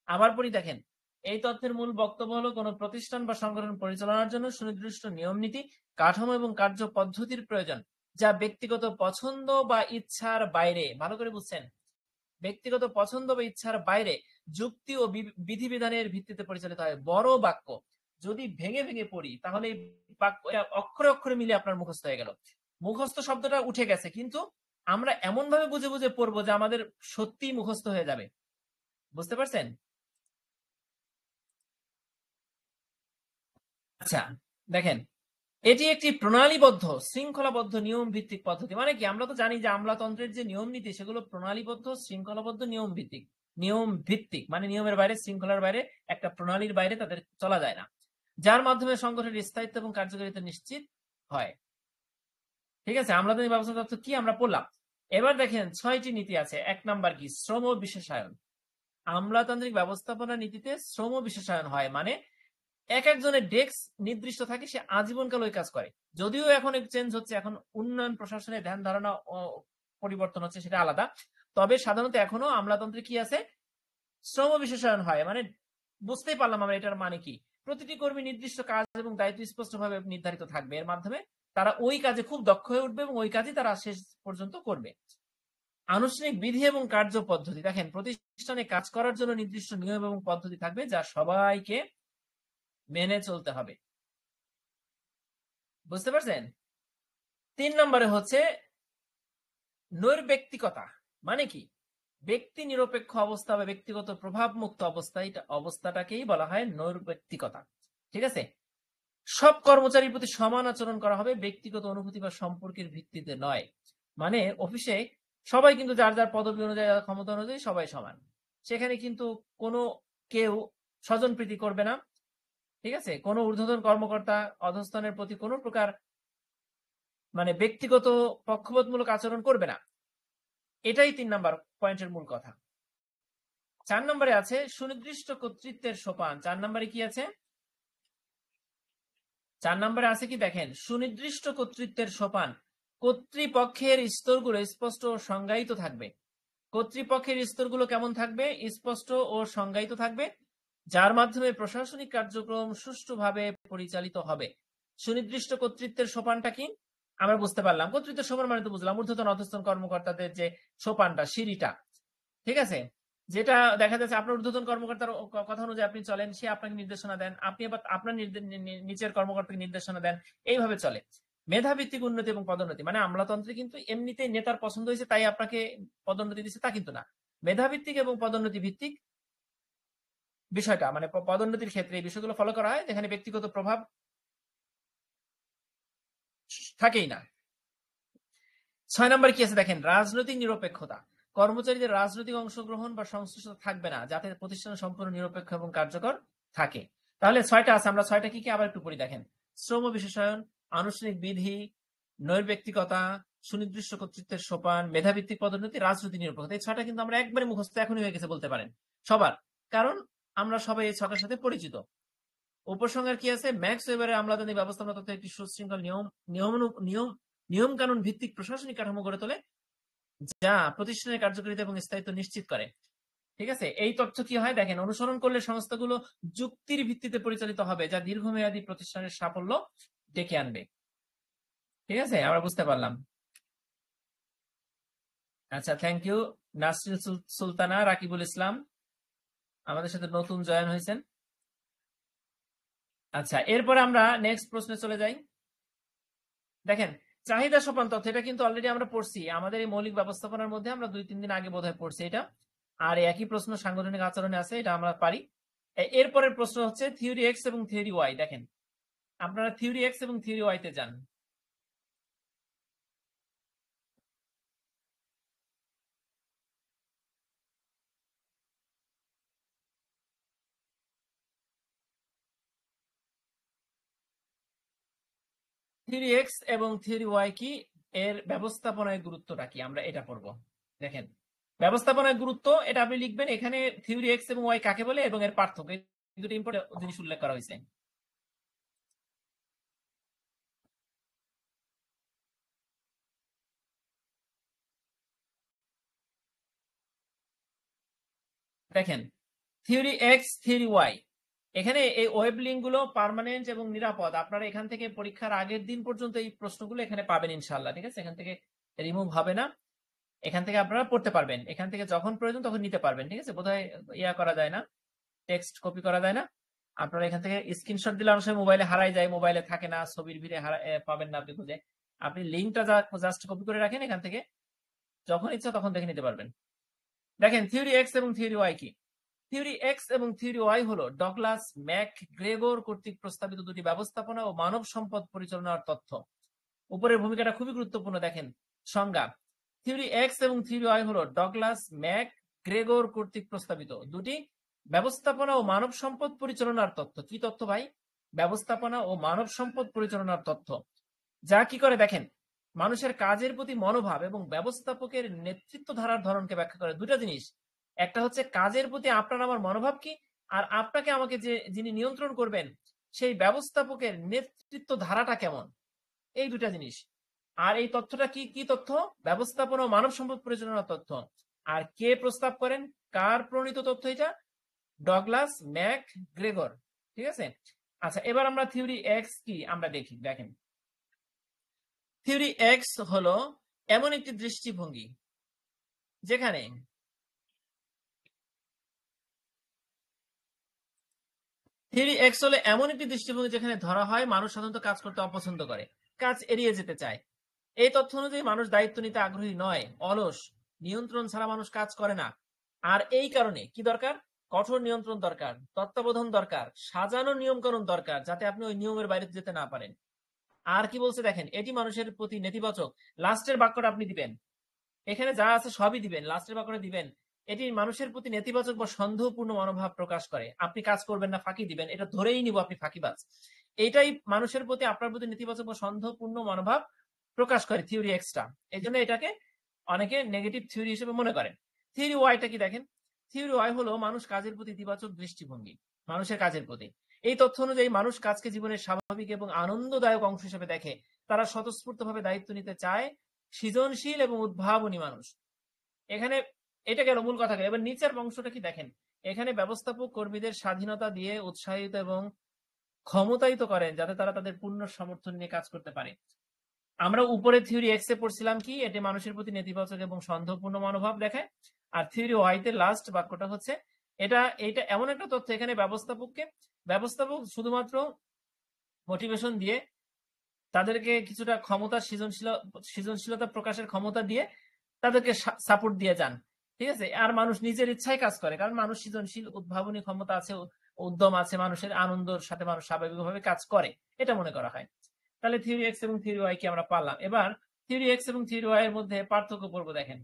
আবার পড়ি, দেখেন, এই তথ্যের মূল বক্তব্য হলো কোন প্রতিষ্ঠান বা সংগঠন পরিচালনার জন্য সুনির্দিষ্ট নিয়ম নীতি, কাঠামো এবং কার্য পদ্ধতির প্রয়োজন, যা ব্যক্তিগত পছন্দ বা ইচ্ছার বাইরে, ভালো করে বুঝছেন, ব্যক্তিগত পছন্দ বা ইচ্ছার বাইরে যুক্তি ও বিধিবিধানের ভিত্তিতে পরিচালিত হয়। বড় বাক্য, যদি ভেঙে ভেঙে পড়ি তাহলে অক্ষরে অক্ষরে মিলে আপনার মুখস্থ হয়ে গেল। মুখস্থ শব্দটা উঠে গেছে, কিন্তু আমরা এমন ভাবে বুঝে বুঝে পড়বো যে আমাদের সত্যি মুখস্থ হয়ে যাবে। বুঝতে পারছেন? আচ্ছা, দেখেন, এটি একটি প্রণালীবদ্ধ শৃঙ্খলাবদ্ধ নিয়ম ভিত্তিক পদ্ধতি। মানে কি, আমরা তো জানি যে আমলাতন্ত্রের যে নিয়ম নীতি সেগুলো প্রণালীবদ্ধ শৃঙ্খলাবদ্ধ নিয়ম ভিত্তিক, মানে নিয়মের বাইরে, শৃঙ্খলার বাইরে, একটা প্রণালীর বাইরে তাদের চলা যায় না, যার মাধ্যমে সংগঠনের স্থায়িত্ব এবং কার্যকারিতা নিশ্চিত হয়। ঠিক আছে, আমলাতান্ত্রিক ব্যবস্থা তত্ত্ব কি আমরা পড়লাম। এবার দেখেন 6টি নীতি আছে। 1 নাম্বার কি, শ্রম বিশেষায়ন। আমলাতান্ত্রিক ব্যবস্থাপনা নীতিতে শ্রম বিশেষায়ন হয়, মানে এক একজনের ডেস্ক নির্দিষ্ট থাকে, সে আজীবনকাল ওই কাজ করে। যদিও এখন চেঞ্জ হচ্ছে, এখন উন্নয়ন প্রশাসনের ধ্যান ধারণা পরিবর্তন হচ্ছে, সেটা আলাদা। তবে সাধারণত এখনো আমলাতন্ত্রে কি আছে, শ্রম বিশেষায়ন হয়। মানে বুঝতেই পারলাম আমরা এটার মানে কি, প্রতিটি কর্মী নির্দিষ্ট কাজ এবং দায়িত্ব স্পষ্টভাবে নির্ধারিত থাকবে, এর মাধ্যমে তারা ওই কাজে খুব দক্ষ হয়ে উঠবে এবং ওই কাজই তারা শেষ পর্যন্ত করবে। আনুষ্ঠানিক বিধি এবং কার্য পদ্ধতি, দেখেন, প্রতিষ্ঠানে কাজ করার জন্য নির্দিষ্ট নিয়ম এবং পদ্ধতি থাকবে, যা সবাইকে মেনে চলতে হবে। বুঝতে পারছেন? 3 নম্বরে হচ্ছে নৈর্ব্যক্তিকতা। মানে কি, ব্যক্তি নিরপেক্ষ অবস্থা বা ব্যক্তিগত প্রভাব মুক্ত অবস্থা, এটা অবস্থাটাকেই বলা হয় নৈর্ব্যক্তিকতা। ঠিক আছে, সব কর্মচারীর প্রতি সমান আচরণ করা হবে, ব্যক্তিগত অনুভূতি বা সম্পর্কের ভিত্তিতে নয়। মানে অফিসে সবাই কিন্তু যার যার পদবি অনুযায়ী, ক্ষমতা অনুযায়ী সবাই সমান, সেখানে কিন্তু কোনো কেউ স্বজনপ্রীতি করবে না। ঠিক আছে, কোনো ঊর্ধ্বতন কর্মকর্তা অধস্তনের প্রতি কোনো প্রকার মানে ব্যক্তিগত পক্ষপাতমূলক আচরণ করবে না। এটাই 3 নাম্বার পয়েন্টের মূল কথা। 4 নম্বরে আছে সুনির্দিষ্ট কর্তৃত্বের সোপান। 4 নম্বরে কি আছে? 4 নম্বরে আছে কি দেখেন, সুনির্দিষ্ট কর্তৃত্বের সোপান। কর্তৃপক্ষের স্তরগুলো স্পষ্ট ও সংজ্ঞায়িত থাকবে। কর্তৃপক্ষের স্তরগুলো কেমন থাকবে? স্পষ্ট ও সংজ্ঞায়িত থাকবে, যার মাধ্যমে প্রশাসনিক কার্যক্রম সুষ্ঠুভাবে পরিচালিত হবে। সুনির্দিষ্ট কর্তৃত্বের সোপানটা কি আমরা বুঝতে পারলাম। কর্তৃত্বের সোপান মানে তো বুঝলাম ঊর্ধ্বতন অধস্তন কর্মকর্তাদের যে সোপানটা, সিঁড়িটা, ঠিক আছে, যেটা দেখা যাচ্ছে আপনার ঊর্ধ্বতন কর্মকর্তার কথা অনুযায়ী আপনি চলেন, সে আপনাকে নির্দেশনা দেন, আপনি আবার আপনার নিচের কর্মকর্তাকে নির্দেশনা দেন, এইভাবে চলে। মেধাভিত্তিক উন্নতি এবং পদোন্নতি মানে আমলাতন্ত্রে কিন্তু এমনিতেই নেতার পছন্দ হয়েছে তাই আপনাকে পদোন্নতি দিচ্ছে তা কিন্তু না। মেধাভিত্তিক এবং পদোন্নতি ভিত্তিক বিষয়টা মানে পদোন্নতির ক্ষেত্রে এই বিষয়গুলো ফলো করা হয়, যেখানে ব্যক্তিগত প্রভাব থাকেই না। 6 নম্বর কি আছে দেখেন, রাজনৈতিক নিরপেক্ষতা। কর্মচারীদের রাজনৈতিক অংশগ্রহণ বা সংশ্লিষ্টতা থাকবে না, যাতে প্রতিষ্ঠান সম্পূর্ণ নিরপেক্ষ এবং কার্যকর থাকে। তাহলে 6টা আছে, আমরা 6টা কি কি আবার একটু পড়ি দেখেন। শ্রম বিশেষায়ন, আনুষ্ঠানিক বিধি, নৈর্ব্যক্তিকতা, সুনির্দিষ্ট কর্তৃত্বের সোপান, মেধাভিত্তিক পদোন্নতি, রাজনৈতিক নিরপেক্ষতা। এই 6টা কিন্তু আমরা একবারে মুখস্থ এখনই হয়ে গেছে বলতে পারেন সবার, কারণ আমরা সবাই এই 6টার সাথে পরিচিত। উপসংহার কি আছে? ম্যাক্স ওয়েবারের আমলাতান্ত্রিক ব্যবস্থাপনা তথা একটি সুশৃঙ্খল নিয়ম কানুন ভিত্তিক প্রশাসনিক কাঠামো গড়ে তোলে, যা প্রতিষ্ঠানের কার্যকারিতা এবং স্থায়িত্ব নিশ্চিত করে। ঠিক আছে, এই তথ্য কি হয় দেখেন, অনুসরণ করলে সংস্থাগুলো যুক্তির ভিত্তিতে পরিচালিত হবে, যা দীর্ঘমেয়াদী প্রতিষ্ঠানের সাফল্য ডেকে আনবে। ঠিক আছে, আমরা বুঝতে পারলাম। আচ্ছা, থ্যাংক ইউ নাসরিন সুলতানা, রাকিবুল ইসলাম আমাদের সাথে নতুন জয়েন হয়েছেন। আচ্ছা, এরপরে আমরা নেক্সট প্রশ্নে চলে যাই। দেখেন, চাহিদা সোপান তথ্য, এটা কিন্তু অলরেডি আমরা পড়ছি আমাদের এই মৌলিক ব্যবস্থাপনার মধ্যে, আমরা 2-3 দিন আগে বোধহয় পড়ছি এটা। আর একই প্রশ্ন সাংগঠনিক আচরণে আছে, এটা আমরা পারি। এরপরের প্রশ্ন হচ্ছে থিওরি এক্স এবং থিওরি ওয়াই। দেখেন, আপনারা থিওরি এক্স এবং থিওরি ওয়াই তে যান। থিওরি এক্স এবং থিওরি ওয়াই কি, এর ব্যবস্থাপনায় গুরুত্বটা কি, আমরা এটা পড়বো। দেখেন, ব্যবস্থাপনায় গুরুত্ব, এটা আপনি লিখবেন এখানে থিওরি এক্স এবং ওয়াই কাকে বলে এবং এর পার্থক্য, এই দুটো ইম্পর্টেন্ট জিনিস উল্লেখ করা হয়েছে। দেখেন, থিওরি এক্স, থিওরি ওয়াই, এখানে এই ওয়েব লিঙ্ক গুলো পার্মানেন্ট এবং নিরাপদ। আপনারা এখান থেকে পরীক্ষার আগের দিন পর্যন্ত এই প্রশ্নগুলো এখানে পাবেন ইনশাআল্লাহ। ঠিক আছে, এখান থেকে রিমুভ হবে না, এখান থেকে আপনারা পড়তে পারবেন, এখান থেকে যখন প্রয়োজন তখন নিতে পারবেন। ঠিক আছে, বোধহয় ইয়া করা যায় না, টেক্সট কপি করা যায় না। আপনারা এখান থেকে স্ক্রিনশট দিলে অনেক সময় মোবাইলে হারাই যায়, মোবাইলে থাকে না, ছবির ভিড়ে পাবেন না আপনি খুঁজে। আপনি লিঙ্কটা জাস্ট কপি করে রাখেন, এখান থেকে যখন ইচ্ছা তখন দেখে নিতে পারবেন। দেখেন, থিওরি এক্স এবং থিওরি ওয়াই কি। থিওরি এক্স এবং থিওরি ওয়াই হলো ডগলাস ম্যাকগ্রেগর কর্তৃক প্রস্তাবিত দুটি ব্যবস্থাপনা ও মানব সম্পদ পরিচালনার তথ্য। উপরের ভূমিকাটা খুবই গুরুত্বপূর্ণ। দেখেন, সংজ্ঞা, থিওরি এক্স এবং থিওরি ওয়াই হলো ডগলাস ম্যাকগ্রেগর কর্তৃক প্রস্তাবিত দুটি ব্যবস্থাপনা ও মানব সম্পদ পরিচালনার তথ্য। কি তথ্য ভাই? ব্যবস্থাপনা ও মানব সম্পদ পরিচালনার তথ্য, যা কি করে দেখেন, মানুষের কাজের প্রতি মনোভাব এবং ব্যবস্থাপকের নেতৃত্ব ধারার ধরনকে ব্যাখ্যা করে। দুটা জিনিস, একটা হচ্ছে কাজের প্রতি আপনার আমার মনোভাব কি, আর আপনাকে আমাকে যিনি নিয়ন্ত্রণ করবেন সেই ব্যবস্থাপকের নেতৃত্ব ধারাটা কেমন, এই দুটা জিনিস। আর এই তথ্যটা কি কি তথ্য? ব্যবস্থাপনা ও মানব সম্পদ পরিচালনার তথ্য। আর কে প্রস্তাব করেন, কার প্রণীত তথ্য এটা? Douglas McGregor. ঠিক আছে, আচ্ছা, এবার আমরা থিওরি এক্স কি আমরা দেখি। দেখেন, থিওরি এক্স হলো এমন একটি দৃষ্টিভঙ্গি যেখানে থিওরি এক্স হলো এমন একটি দৃষ্টিভঙ্গি যেখানে ধরা হয় মানুষ সাধারণত কাজ করতে অপছন্দ করে, কাজ এড়িয়ে যেতে চায়। এই তথ্য অনুযায়ী মানুষ দায়িত্ব নিতে আগ্রহী নয়, অলস, নিয়ন্ত্রণ ছাড়া মানুষ কাজ করে না। আর এই কারণে কি দরকার? কঠোর নিয়ন্ত্রণ দরকার, তত্ত্বাবধান দরকার, সাজানো নিয়ম কানুন দরকার, যাতে আপনি ওই নিয়মের বাইরে যেতে না পারেন। আর কি বলছে দেখেন, এটি মানুষের প্রতি নেতিবাচক। লাস্টের বাক্যটা আপনি দিবেন, এখানে যা আছে সবই দিবেন, লাস্টের বাক্যটা দিবেন, এটি মানুষের প্রতি নেতিবাচক বা সন্দেহপূর্ণ মনোভাব প্রকাশ করে। আপনি কাজ করবেন না, ফাঁকি দিবেন, এটা ধরেই নিব আপনি ফাঁকিবাজ। এটাই মানুষের প্রতি আপনার প্রতি নেতিবাচক বা সন্দেহপূর্ণ মনোভাব প্রকাশ করে থিওরি এক্সটা, এই জন্য এটাকে অনেকে নেগেটিভ থিওরি হিসেবে মনে করেন। থিওরি ওয়াইটা কি দেখেন, থিওরি ওয়াই হলো মানুষ কাজের প্রতি ইতিবাচক দৃষ্টিভঙ্গি, মানুষের কাজের প্রতি। এই তথ্য অনুযায়ী মানুষ কাজকে জীবনের স্বাভাবিক এবং আনন্দদায়ক অংশ হিসেবে দেখে। তারা স্বতঃস্ফূর্তভাবে দায়িত্ব নিতে চায়, সৃজনশীল এবং উদ্ভাবনী মানুষ। এখানে এটা গেল মূল কথা গেল। এবার নিচের অংশটা কি দেখেন, এখানে ব্যবস্থাপক কর্মীদের স্বাধীনতা দিয়ে উৎসাহিত এবং ক্ষমতায়িত করেন যাতে তারা তাদের পূর্ণ সমর্থন নিয়ে কাজ করতে পারে। আমরা উপরে থিওরি এক্স এ পড়ছিলাম কি, এটি মানুষের প্রতি নেতিবাচক এবং সন্দেহপূর্ণ মনোভাব দেখায়। আর থিওরি ওয়াই তে লাস্ট বাক্যটা হচ্ছে এটা এমন একটা তথ্য, এখানে ব্যবস্থাপক শুধুমাত্র মোটিভেশন দিয়ে, তাদেরকে কিছুটা ক্ষমতা, সৃজনশীলতা প্রকাশের ক্ষমতা দিয়ে তাদেরকে সাপোর্ট দিয়ে যান, ঠিক আছে। আর মানুষ নিজের ইচ্ছায় কাজ করে, কারণ মানুষ সৃজনশীল, উদ্ভাবনী ক্ষমতা আছে, উদ্যম আছে, মানুষের আনন্দের সাথে মানুষ স্বাভাবিকভাবে কাজ করে, এটা মনে করা হয়। তাহলে থিওরি এক্স এবং থিওরি ওয়াই কি আমরা পারলাম। এবার থিওরি এক্স এবং থিওরি ওয়াই এর মধ্যে পার্থক্য করব। দেখেন,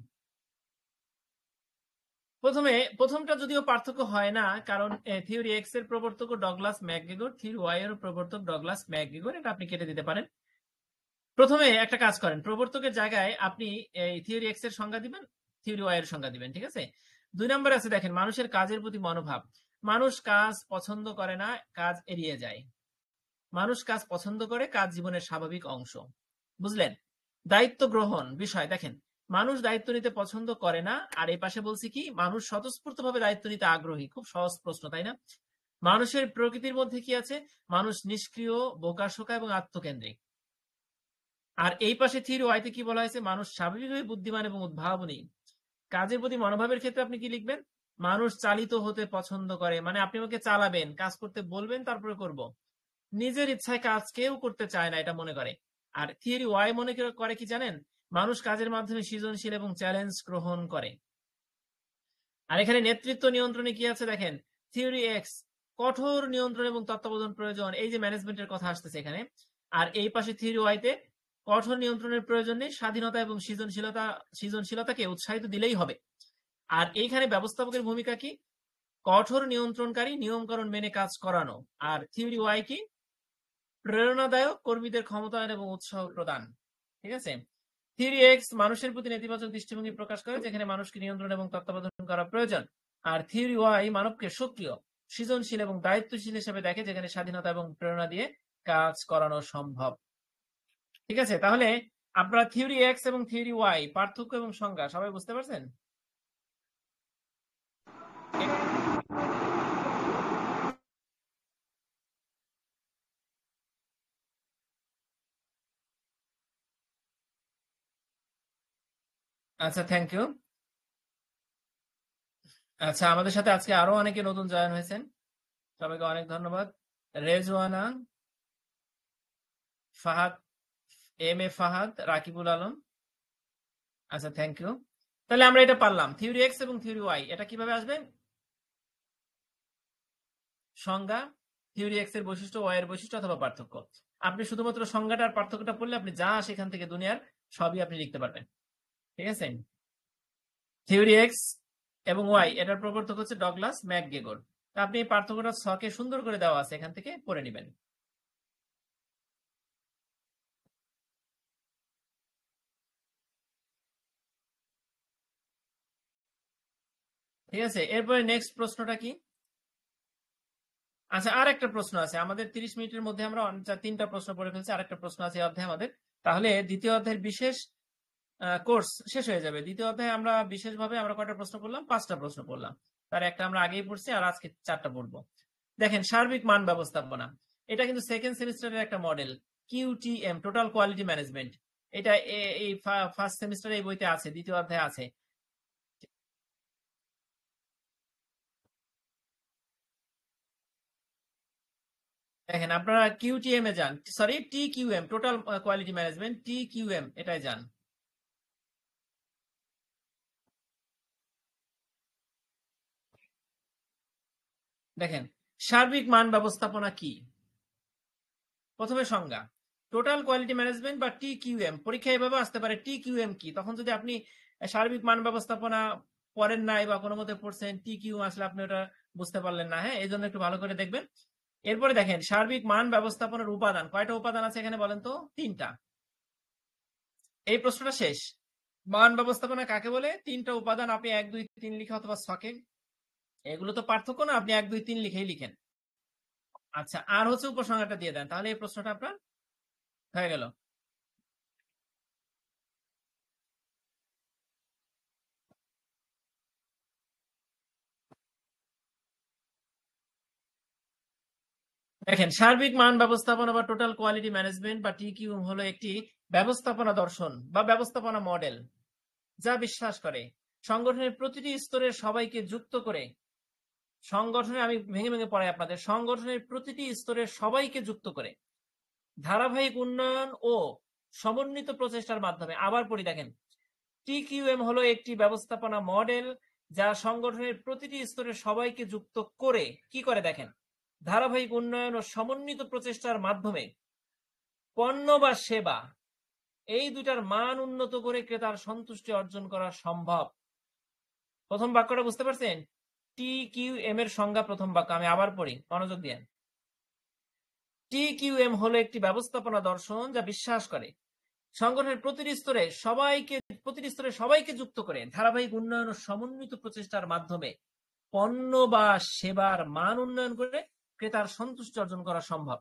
প্রথমটা যদিও পার্থক্য হয় না, কারণ থিওরি এক্স এর প্রবর্তক ডগলাস ম্যাকগ্রেগর, থিওরি ওয়াই এর প্রবর্তক ডগলাস ম্যাকগ্রেগর, এটা আপনি কেটে দিতে পারেন। প্রথমে একটা কাজ করেন, প্রবর্তকের জায়গায় আপনি এই থিওরি এক্স এর সংজ্ঞা দিবেন, থিওরি ওয়াই এর সংজ্ঞা দিবেন, ঠিক আছে। 2 নম্বরে আছে দেখেন মানুষের কাজের প্রতি মনোভাব। মানুষ কাজ পছন্দ করে না, কাজ এড়িয়ে যায়। মানুষ কাজ পছন্দ করে, কাজ জীবনের স্বাভাবিক অংশ। বুঝলেন? দায়িত্ব গ্রহণ বিষয় দেখেন, মানুষ দায়িত্ব নিতে পছন্দ করে না, আর এই পাশে বলছি কি মানুষ স্বতঃস্ফূর্তভাবে দায়িত্ব নিতে আগ্রহী। খুব সহজ প্রশ্ন, তাই না? মানুষের প্রকৃতির মধ্যে কি আছে? মানুষ নিষ্ক্রিয়, বোকাশোকা এবং আত্মকেন্দ্রিক। আর এই পাশে থিওরি ওয়াইতে কি বলা হয়েছে? মানুষ স্বাভাবিকভাবে বুদ্ধিমান এবং উদ্ভাবনী। কাজের প্রতি মনোভাবের ক্ষেত্রে আপনি কি লিখবেন? মানুষ চালিত হতে পছন্দ করে, মানে আপনি আমাকে চালাবেন, কাজ করতে বলবেন, তারপরে করব। নিজের ইচ্ছায় কাজ কেউ করতে চায় না, এটা মনে করে। আর থিওরি ওয়াই মনে করে কি জানেন? মানুষ কাজের মাধ্যমে সৃজনশীল এবং চ্যালেঞ্জ গ্রহণ করে। আর এখানে নেতৃত্ব নিয়ন্ত্রণে কি আছে দেখেন, থিওরি এক্স কঠোর নিয়ন্ত্রণ এবং তত্ত্বাবধান প্রয়োজন, এই যে ম্যানেজমেন্টের কথা আসতেছে এখানে। আর এই পাশে থিওরি ওয়াইতে কঠোর নিয়ন্ত্রণের প্রয়োজন নেই, স্বাধীনতা এবং সৃজনশীলতাকে উৎসাহিত দিলেই হবে। আর এইখানে ব্যবস্থাপকের ভূমিকা কি? কঠোর নিয়ন্ত্রণকারী, নিয়মকানুন মেনে কাজ করানো। আর থিওরি ওয়াই কি? প্রেরণাদায়ক, কর্মীদের ক্ষমতায়ন এবং উৎসাহ প্রদান, ঠিক আছে। থিওরি এক্স মানুষের প্রতি নেতিবাচক দৃষ্টিভঙ্গি প্রকাশ করে, যেখানে মানুষকে নিয়ন্ত্রণ এবং তত্ত্বাবধান করা প্রয়োজন। আর থিওরি ওয়াই মানবকে সক্রিয়, সৃজনশীল এবং দায়িত্বশীল হিসেবে দেখে, যেখানে স্বাধীনতা এবং প্রেরণা দিয়ে কাজ করানো সম্ভব। ঠিক আছে, তাহলে আপনারা থিওরি এক্স এবং থিওরি ওয়াই পার্থক্য এবং সংজ্ঞা সবাই বুঝতে পারছেন? আচ্ছা, থ্যাংক ইউ। আচ্ছা, আমাদের সাথে আজকে আরো অনেকে নতুন জয়েন হয়েছেন, সবাইকে অনেক ধন্যবাদ। রেজওয়ানা, ফাহাদ, এম এ ফাহাদ, রাকিবুল আলম, আচ্ছা থ্যাংক ইউ। তাহলে আমরা এটা পারলাম, থিওরি এক্স এবং থিওরি ওয়াই। এটা কিভাবে আসবে? সংজ্ঞা, থিওরি এক্স এর বৈশিষ্ট্য, ওয়াই এর বৈশিষ্ট্য অথবা পার্থক্য। আপনি শুধুমাত্র সংজ্ঞাটা আর পার্থক্যটা পড়লে আপনি যা সেখান থেকে দুনিয়ার সবই আপনি লিখতে পারবেন, ঠিক আছে। থিওরি এক্স এবং ওয়াই এটার প্রবর্তক হচ্ছে ডগলাস ম্যাকগ্রেগর। আপনি এই পার্থক্যটা ছকে সুন্দর করে দেওয়া আছে, এখান থেকে পড়ে নেবেন। ঠিক আছে, এরপরে নেক্সট প্রশ্নটা কি? আচ্ছা, আর একটা প্রশ্ন আছে আমাদের। 30 মিনিটের মধ্যে আমরা 3টা প্রশ্ন পড়ে ফেলছি, আর একটা প্রশ্ন আছে অধ্যায় আমাদের। তাহলে দ্বিতীয় অধ্যায়ের বিশেষ কোর্স শেষ হয়ে যাবে। দ্বিতীয় অধ্যায়ে আমরা বিশেষভাবে আমরা কয়টা প্রশ্ন পড়লাম? 5টা প্রশ্ন পড়লাম। তার একটা আমরা আগেই পড়ছি, আর আজকে 4টা পড়বো। দেখেন, সার্বিক মান ব্যবস্থাপনা, এটা কিন্তু সেকেন্ড সেমিস্টারের একটা মডেল, কিউটিএম, টোটাল কোয়ালিটি ম্যানেজমেন্ট। এটা এই ফার্স্ট সেমিস্টারে এই বইতে আছে, দ্বিতীয় অধ্যায়ে আছে। দেখেন, আপনারা কিউটিএম এ যান, sorry TQM, total quality management, TQM এটাই যান। দেখেন, সার্বিক মান ব্যবস্থাপনা কি? প্রথমে সংজ্ঞা, টোটাল কোয়ালিটি ম্যানেজমেন্ট বা টিকিউএম। পরীক্ষা এভাবে আসতে পারে, টিকিউএম কি? তখন যদি আপনি সার্বিক মান ব্যবস্থাপনা পড়েন নাই বা কোনো মতে পড়ছেন, টিকিউএম আসলে আপনি ওটা বুঝতে পারলেন না। হ্যাঁ, এই জন্য একটু ভালো করে দেখবেন। এরপরে দেখেন, সার্বিক মান ব্যবস্থাপনার উপাদান কয়টা উপাদান আছে এখানে বলেন তো? 3টা। এই প্রশ্নটা শেষ। মান ব্যবস্থাপনা কাকে বলে? তিনটা উপাদান, আপনি 1 2 3 লিখে অথবা ছকে, এগুলো তো পার্থক্য না, আপনি 1 2 3 লিখেই লিখেন। আচ্ছা, আর হচ্ছে উপসংহারটা দিয়ে দেন, তাহলে এই প্রশ্নটা আপনার হয়ে গেল। দেখেন, সার্বিক মান ব্যবস্থাপনা বা টোটাল কোয়ালিটি ম্যানেজমেন্ট বা টিকিউ হলো একটি ব্যবস্থাপনা দর্শন বা ব্যবস্থাপনা মডেল যা বিশ্বাস করে সংগঠনের প্রতিটি স্তরের সবাইকে যুক্ত করে, সংগঠনে, আমি ভেঙে ভেঙে পড়াই আপনাদের, সংগঠনের প্রতিটি স্তরের সবাইকে যুক্ত করে ধারাবাহিক উন্নয়ন ও সমন্বিত প্রচেষ্টার মাধ্যমে, আবার পড়ি দেখেন, টিকিউএম হলো একটি ব্যবস্থাপনা মডেল যা সংগঠনের প্রতিটি স্তরের সবাইকে যুক্ত করে কি করে দেখেন, ধারাবাহিক উন্নয়ন ও সমন্বিত প্রচেষ্টার মাধ্যমে পণ্য বা সেবা এই দুটার মান উন্নত করে ক্রেতার সন্তুষ্টি অর্জন করা সম্ভব। প্রথম বাক্যটা বুঝতে পারছেন? টিকিউএম এর সংজ্ঞা প্রথম বাক্য, আমি আবার পড়ি, মনোযোগ দিয়ে। টিকিউএম হলো একটি ব্যবস্থাপনা দর্শন যা বিশ্বাস করে সংগঠনের প্রতিটি স্তরে সবাইকে যুক্ত করে ধারাবাহিক উন্নয়ন ও সমন্বিত প্রচেষ্টার মাধ্যমে পণ্য বা সেবার মান উন্নয়ন করে ক্রেতার সন্তুষ্টি অর্জন করা সম্ভব।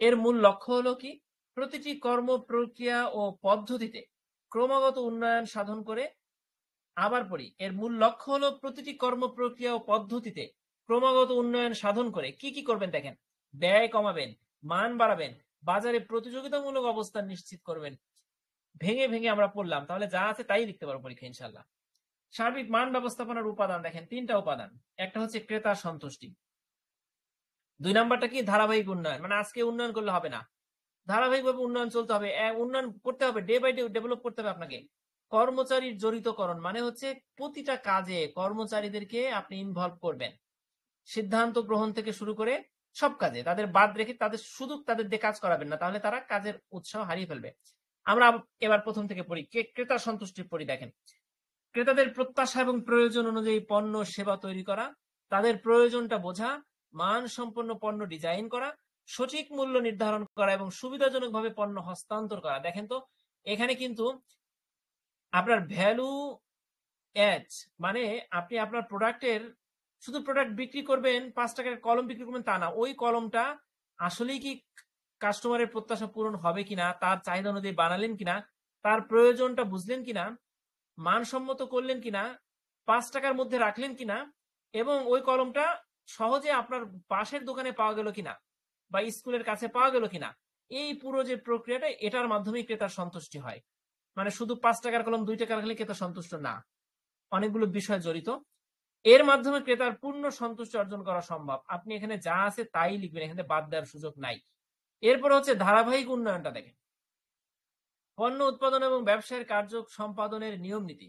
এর মূল লক্ষ্য হলো কি? প্রতিটি কর্ম প্রক্রিয়া ও পদ্ধতিতে ক্রমাগত উন্নয়ন সাধন করে, আবার পড়ি, এর মূল লক্ষ্য হলো প্রতিটি কর্ম প্রক্রিয়া ও পদ্ধতিতে ক্রমাগত উন্নয়ন সাধন করে কি কি করবেন দেখেন, ব্যয় কমাবেন, মান বাড়াবেন, বাজারে প্রতিযোগিতামূলক অবস্থান নিশ্চিত করবেন। ভেঙে ভেঙে আমরা পড়লাম, তাহলে যা আছে তাই লিখতে পারবো পরীক্ষা ইনশাল্লাহ। সার্বিক মান ব্যবস্থাপনার উপাদান দেখেন, তিনটা উপাদান। একটা হচ্ছে ক্রেতার সন্তুষ্টি, 2 নাম্বারটা কি? ধারাবাহিক উন্নয়ন, মানে আজকে উন্নয়ন করলে হবে না, ধারাবাহিকভাবে উন্নয়ন চলতে হবে, উন্নয়ন করতে হবে, ডে বাই ডে ডেভেলপ করতে হবে আপনাকে। কর্মচারীর জড়িতকরণ, মানে হচ্ছে প্রতিটা কাজে কর্মচারীদেরকে আপনি ইনভলভ করবেন, সিদ্ধান্ত গ্রহণ থেকে শুরু করে সব কাজে তাদের বাদ রেখে তাদের দিয়ে কাজ করাবেন না, তাহলে তারা কাজের উৎসাহ হারিয়ে ফেলবে। আমরা এবার প্রথম থেকে পড়ি, ক্রেতা সন্তুষ্টি পড়ি। দেখেন, ক্রেতাদের প্রত্যাশা এবং প্রয়োজন অনুযায়ী পণ্য সেবা তৈরি করা, তাদের প্রয়োজনটা বোঝা, মানসম্পন্ন পণ্য ডিজাইন করা, সঠিক মূল্য নির্ধারণ করা এবং সুবিধাজনকভাবে পণ্য হস্তান্তর করা। দেখেন তো, এখানে কিন্তু আপনার ভ্যালু অ্যাড, মানে আপনি আপনার প্রোডাক্টের, শুধু প্রোডাক্ট বিক্রি করবেন, 5 টাকার কলম বিক্রি করবেন তা না, ওই কলমটা আসলেই কি কাস্টমারের প্রত্যাশা পূরণ হবে কিনা, তার চাহিদা অনুযায়ী বানালেন কিনা, তার প্রয়োজনটা বুঝলেন কিনা, মানসম্মত করলেন কিনা, 5 টাকার মধ্যে রাখলেন কিনা, এবং ওই কলমটা সহজে আপনার পাশের দোকানে পাওয়া গেল কিনা বা স্কুলের কাছে পাওয়া গেল কিনা, এই পুরো যে প্রক্রিয়াটা, এটার মাধ্যমেই ক্রেতার সন্তুষ্টি হয়। মানে শুধু 5 টাকার কলম 2 টাকা রাখলে ক্রেতা সন্তুষ্ট না, অনেকগুলো বিষয় জড়িত। এর মাধ্যমে ক্রেতার পূর্ণ সন্তুষ্টি অর্জন করা সম্ভব। আপনি এখানে যা আছে তাই লিখবেন, এখানে বাদ দেওয়ার সুযোগ নাই। এরপর হচ্ছে ধারাবাহিক উন্নয়নটা দেখেন, পণ্য উৎপাদন এবং ব্যবসায়ের কার্য সম্পাদনের নিয়ম নীতি,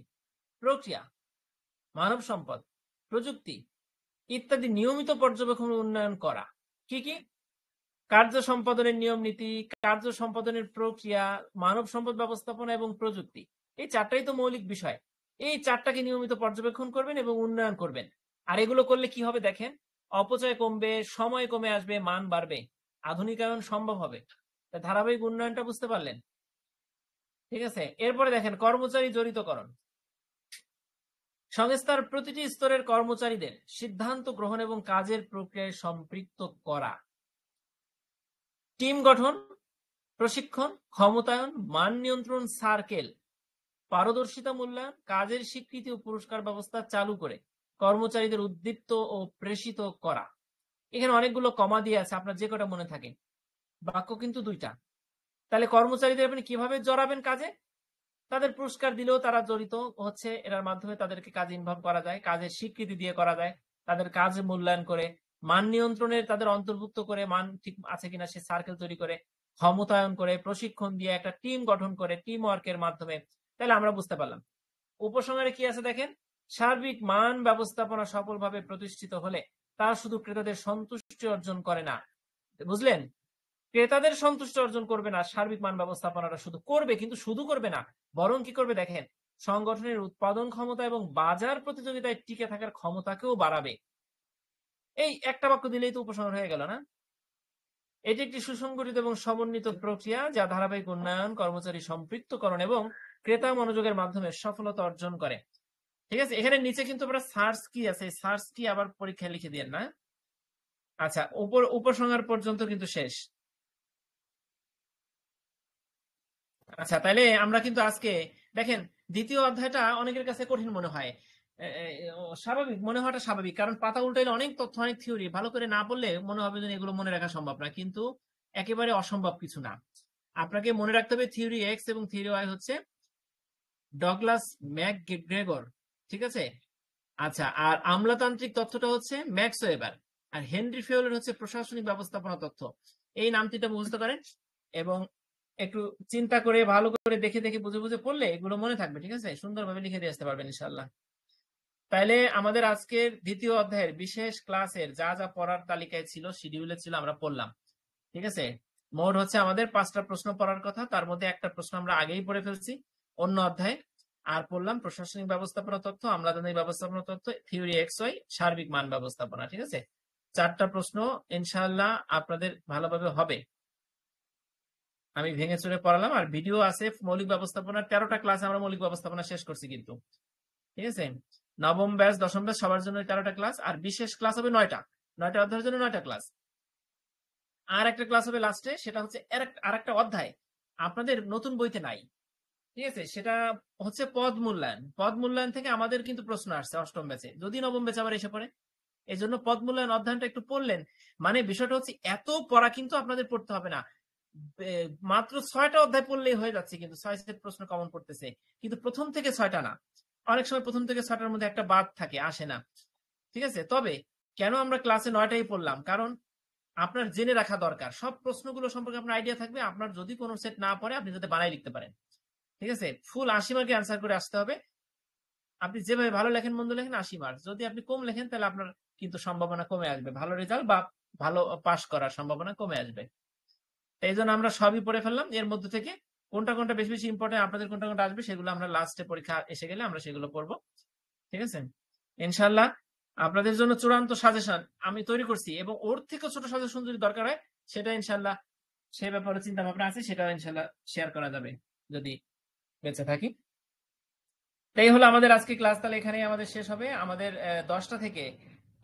প্রক্রিয়া, মানব সম্পদ, প্রযুক্তি ইত্যাদি নিয়মিত পর্যবেক্ষণ উন্নয়ন করা। কি কি? কার্য সম্পাদনের নিয়ম নীতি, কার্য সম্পাদনের প্রক্রিয়া, মানব সম্পদ ব্যবস্থাপনা এবং প্রযুক্তি, এই 4টাই তো মৌলিক বিষয়। এই 4টাকে নিয়মিত পর্যবেক্ষণ করবেন এবং উন্নয়ন করবেন। আর এগুলো করলে কি হবে দেখেন, অপচয় কমবে, সময় কমে আসবে, মান বাড়বে, আধুনিকায়ন সম্ভব হবে। ধারাবাহিক উন্নয়নটা বুঝতে পারলেন? ঠিক আছে, এরপরে দেখেন কর্মচারী জড়িতকরণ, সংস্থার প্রতিটি স্তরের কর্মচারীদের সিদ্ধান্ত গ্রহণ এবং কাজের প্রক্রিয়ায় সম্পৃক্ত করা, টিম গঠন, প্রশিক্ষণ, ক্ষমতায়ন, মান নিয়ন্ত্রণ সার্কেল, পারদর্শিতা মূল্যায়ন, কাজের স্বীকৃতি ও পুরস্কার ব্যবস্থা চালু করে কর্মচারীদের উদ্দীপ্ত ও প্রেষিত করা। এখানে অনেকগুলো কমা দিয়ে আছে, আপনার যে কটা মনে থাকে, বাক্য কিন্তু 2টা। তাহলে কর্মচারীদের আপনি কিভাবে জড়াবেন কাজে? তাদের পুরস্কার দিলেও তারা জড়িত হচ্ছে, এটার মাধ্যমে তাদেরকে কাজে ইনভলভ করা যায়, কাজের স্বীকৃতি দিয়ে করা যায়, তাদের কাজ মূল্যায়ন করে, মান নিয়ন্ত্রণের তাদের অন্তর্ভুক্ত করে, মান ঠিক আছে কিনা সে সার্কেল তৈরি করে, ক্ষমতায়ন করে, প্রশিক্ষণ দিয়ে একটা টিম গঠন করে, টিম ওয়ার্কের মাধ্যমে। তাহলে আমরা বুঝতে পারলাম উপসংহারে কি আছে দেখেন, সার্বিক মান ব্যবস্থাপনা সফলভাবে প্রতিষ্ঠিত হলে তা শুধু ক্রেতাদের সন্তুষ্টি অর্জন করে না, বুঝলেন? ক্রেতাদের সন্তুষ্টি অর্জন করবে না, সার্বিক মান ব্যবস্থাপনাটা শুধু করবে, কিন্তু শুধু করবে না, বরং কি করবে দেখেন, সংগঠনের উৎপাদন ক্ষমতা এবং বাজার প্রতিযোগিতায় টিকে থাকার ক্ষমতাকেও বাড়াবে। এই একটা বাক্য দিলেই তো উপসংহার হয়ে গেল না? এটি একটি সুসংগঠিত এবং সমন্বিত প্রক্রিয়া যা ধারাবাহিক উন্নয়ন, কর্মচারী সম্পৃক্তকরণ এবং ক্রেতা মনোযোগের মাধ্যমে সফলতা অর্জন করে। ঠিক আছে, এখানে নিচে কিন্তু আমরা সার্চ কি আছে, সার্চ কি আবার পরীক্ষায় লিখে দিয়েন না। আচ্ছা, উপসংহার পর্যন্ত কিন্তু শেষ। আচ্ছা, তাহলে আমরা কিন্তু আজকে দেখেন দ্বিতীয় অধ্যায়টা অনেকের কাছে কঠিন মনে হয়। স্বাভাবিক মনে হওয়াটা স্বাভাবিক, কারণ পাতা উল্টাইলে অনেক তথ্য, অনেক থিওরি, ভালো করে না পড়লে মনে হবে যে এগুলো মনে রাখা সম্ভব না, কিন্তু একেবারে অসম্ভব কিছু না। আপনাকে মনে রাখতে হবে থিওরি এক্স এবং থিওরি ওয়াই হচ্ছে ডগলাস ম্যাকগ্রেগর, ঠিক আছে। আচ্ছা, আর আমলাতান্ত্রিক তথ্যটা হচ্ছে ম্যাক্স ওয়েবার, আর হেনরি ফিওলের হচ্ছে প্রশাসনিক ব্যবস্থাপনা তথ্য। এই নামটিটা মুখস্থ করেন এবং একটু চিন্তা করে ভালো করে দেখে দেখে বুঝে বুঝে পড়লে এগুলো মনে থাকবে, ঠিক আছে, সুন্দরভাবে লিখে দিয়ে আসতে পারবেন ইনশাল্লাহ। তাইলে আমাদের আজকের দ্বিতীয় অধ্যায়ের বিশেষ ক্লাসের যা যা পড়ার তালিকায় ছিল, শিডিউলে ছিল, আমরা পড়লাম, ঠিক আছে। মোট হচ্ছে আমাদের 5টা প্রশ্ন পড়ার কথা, তার মধ্যে একটা প্রশ্ন আমরা আগেই পড়ে ফেলছি অন্য অধ্যায়ে। আর পড়লাম প্রশাসনিক ব্যবস্থাপনা তথ্য, আমলাতান্ত্রিক ব্যবস্থাপনা তথ্য, থিওরি এক্স ওয়াই, সার্বিক মান ব্যবস্থাপনা, ঠিক আছে। 4টা প্রশ্ন ইনশাআল্লাহ আপনাদের ভালোভাবে হবে। আমি ভেঙে চড়ে পড়ালাম, আর ভিডিও আছে মৌলিক ব্যবস্থাপনার 13টা ক্লাস আমরা মৌলিক ব্যবস্থাপনা শেষ করছি কিন্তু, ঠিক আছে। নবম ব্যাচ, দশম ব্যাচ সবার জন্য 13টা ক্লাস, আর বিশেষ ক্লাস হবে 9টা অধ্যায়ের জন্য 9টা ক্লাস। আর একটা ক্লাস হবে লাস্টে, সেটা হচ্ছে আর একটা অধ্যায় আপনাদের নতুন বইতে নাই, ঠিক আছে। সেটা হচ্ছে পদ মূল্যায়ন। পদ মূল্যায়ন থেকে আমাদের কিন্তু প্রশ্ন আসছে অষ্টম ব্যাচে, যদি নবম ব্যাচে আবার এসে পড়ে। এই জন্য পদ মূল্যায়ন অধ্যয়নটা একটু পড়লেন, মানে বিষয়টা হচ্ছে এত পড়া কিন্তু আপনাদের পড়তে হবে না। মাত্র 6টা অধ্যায় পড়লেই হয়ে যাচ্ছে, কিন্তু 6 সেট প্রশ্ন কমন পড়তেছে, কিন্তু প্রথম থেকে 6টা না। অনেক সময় প্রথম থেকে 6টার মধ্যে একটা বাদ থাকে, আসে না, ঠিক আছে। তবে কেন আমরা ক্লাসে 9টাই পড়লাম, কারণ আপনার জেনে রাখা দরকার, সব প্রশ্নগুলো সম্পর্কে আপনার আইডিয়া থাকবে। আপনার যদি কোনো সেট না পড়ে আপনি যাতে বানাই লিখতে পারেন, ঠিক আছে। ফুল 80 মার্কে অ্যান্সার করে আসতে হবে। আপনি যেভাবে ভালো লেখেন মন্দ লেখেন 80 মার্ক, যদি আপনি কম লেখেন তাহলে আপনার কিন্তু সম্ভাবনা কমে আসবে, ভালো রেজাল্ট বা ভালো পাস করার সম্ভাবনা কমে আসবে। এই জন্য আমরা সবই পড়ে ফেললাম। এর মধ্যে থেকে কোনটা কোনটা বেশি বেশি ইম্পর্টেন্ট, আপনাদের কোনটা কোনটা আসবে, সেগুলো আমরা লাস্টে পরীক্ষা এসে গেলে আমরা সেগুলো পড়বো, ঠিক আছে। ইনশাল্লাহ আপনাদের জন্য চূড়ান্ত সাজেশন আমি তৈরি করছি, এবং ওর থেকে ছোট সাজেশন যদি দরকার হয় সেটা ইনশাল্লাহ, সে ব্যাপারে চিন্তা ভাবনা আছে, সেটা ইনশাল্লাহ শেয়ার করা যাবে যদি বেঁচে থাকি। তাই হলো আমাদের আজকে ক্লাস, তাহলে এখানেই আমাদের শেষ হবে। আমাদের 10টা থেকে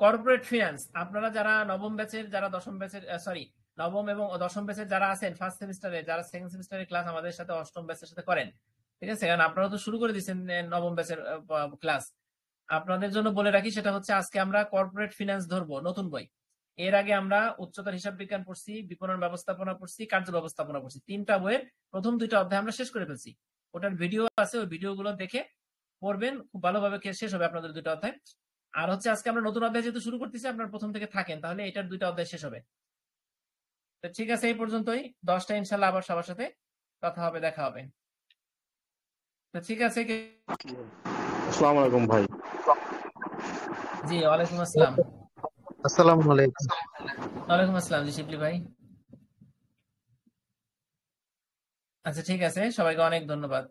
কর্পোরেট ফিনান্স, আপনারা যারা নবম ব্যাচের, যারা দশম ব্যাচের, সরি নবম এবং দশম ব্যাচের যারা আছেন ফার্স্ট সেমিস্টারে, যারা সেকেন্ড সেমিস্টারের ক্লাস আমাদের সাথে অষ্টম ব্যাচের সাথে করেন, ঠিক আছে, কারণ আপনারা তো শুরু করে দিচ্ছেন নবম ব্যাচের ক্লাস। আপনাদের জন্য বলে রাখি, সেটা হচ্ছে আজকে আমরা কর্পোরেট ফিনান্স ধরবো, নতুন বই। এর আগে আমরা উচ্চতর হিসাব বিজ্ঞান পড়ছি, বিপণন ব্যবস্থাপনা পড়ছি, কার্য ব্যবস্থাপনা পড়ছি। 3টা বইয়ের প্রথম 2টা অধ্যায় আমরা শেষ করে ফেলছি। ওটার ভিডিও আছে, ওই ভিডিওগুলো দেখে পড়বেন, খুব ভালোভাবে শেষ হবে আপনাদের 2টা অধ্যায়। আর হচ্ছে আজকে আমরা নতুন অধ্যায় যেহেতু শুরু করতেছি, আপনার প্রথম থেকে থাকেন, তাহলে এটার 2টা অধ্যায় শেষ হবে। তো ঠিক আছে, এই পর্যন্তই। 10টা ইনশাল্লাহ আবার সবার সাথে কথা হবে, দেখা হবে। তো ঠিক আছে। আসসালামু আলাইকুম ভাই। জি, ওয়ালাইকুম আসসালাম। আসসালামু আলাইকুম। ওয়ালাইকুম আসসালাম জি, শিবলি ভাই। আচ্ছা ঠিক আছে, সবাইকে অনেক ধন্যবাদ।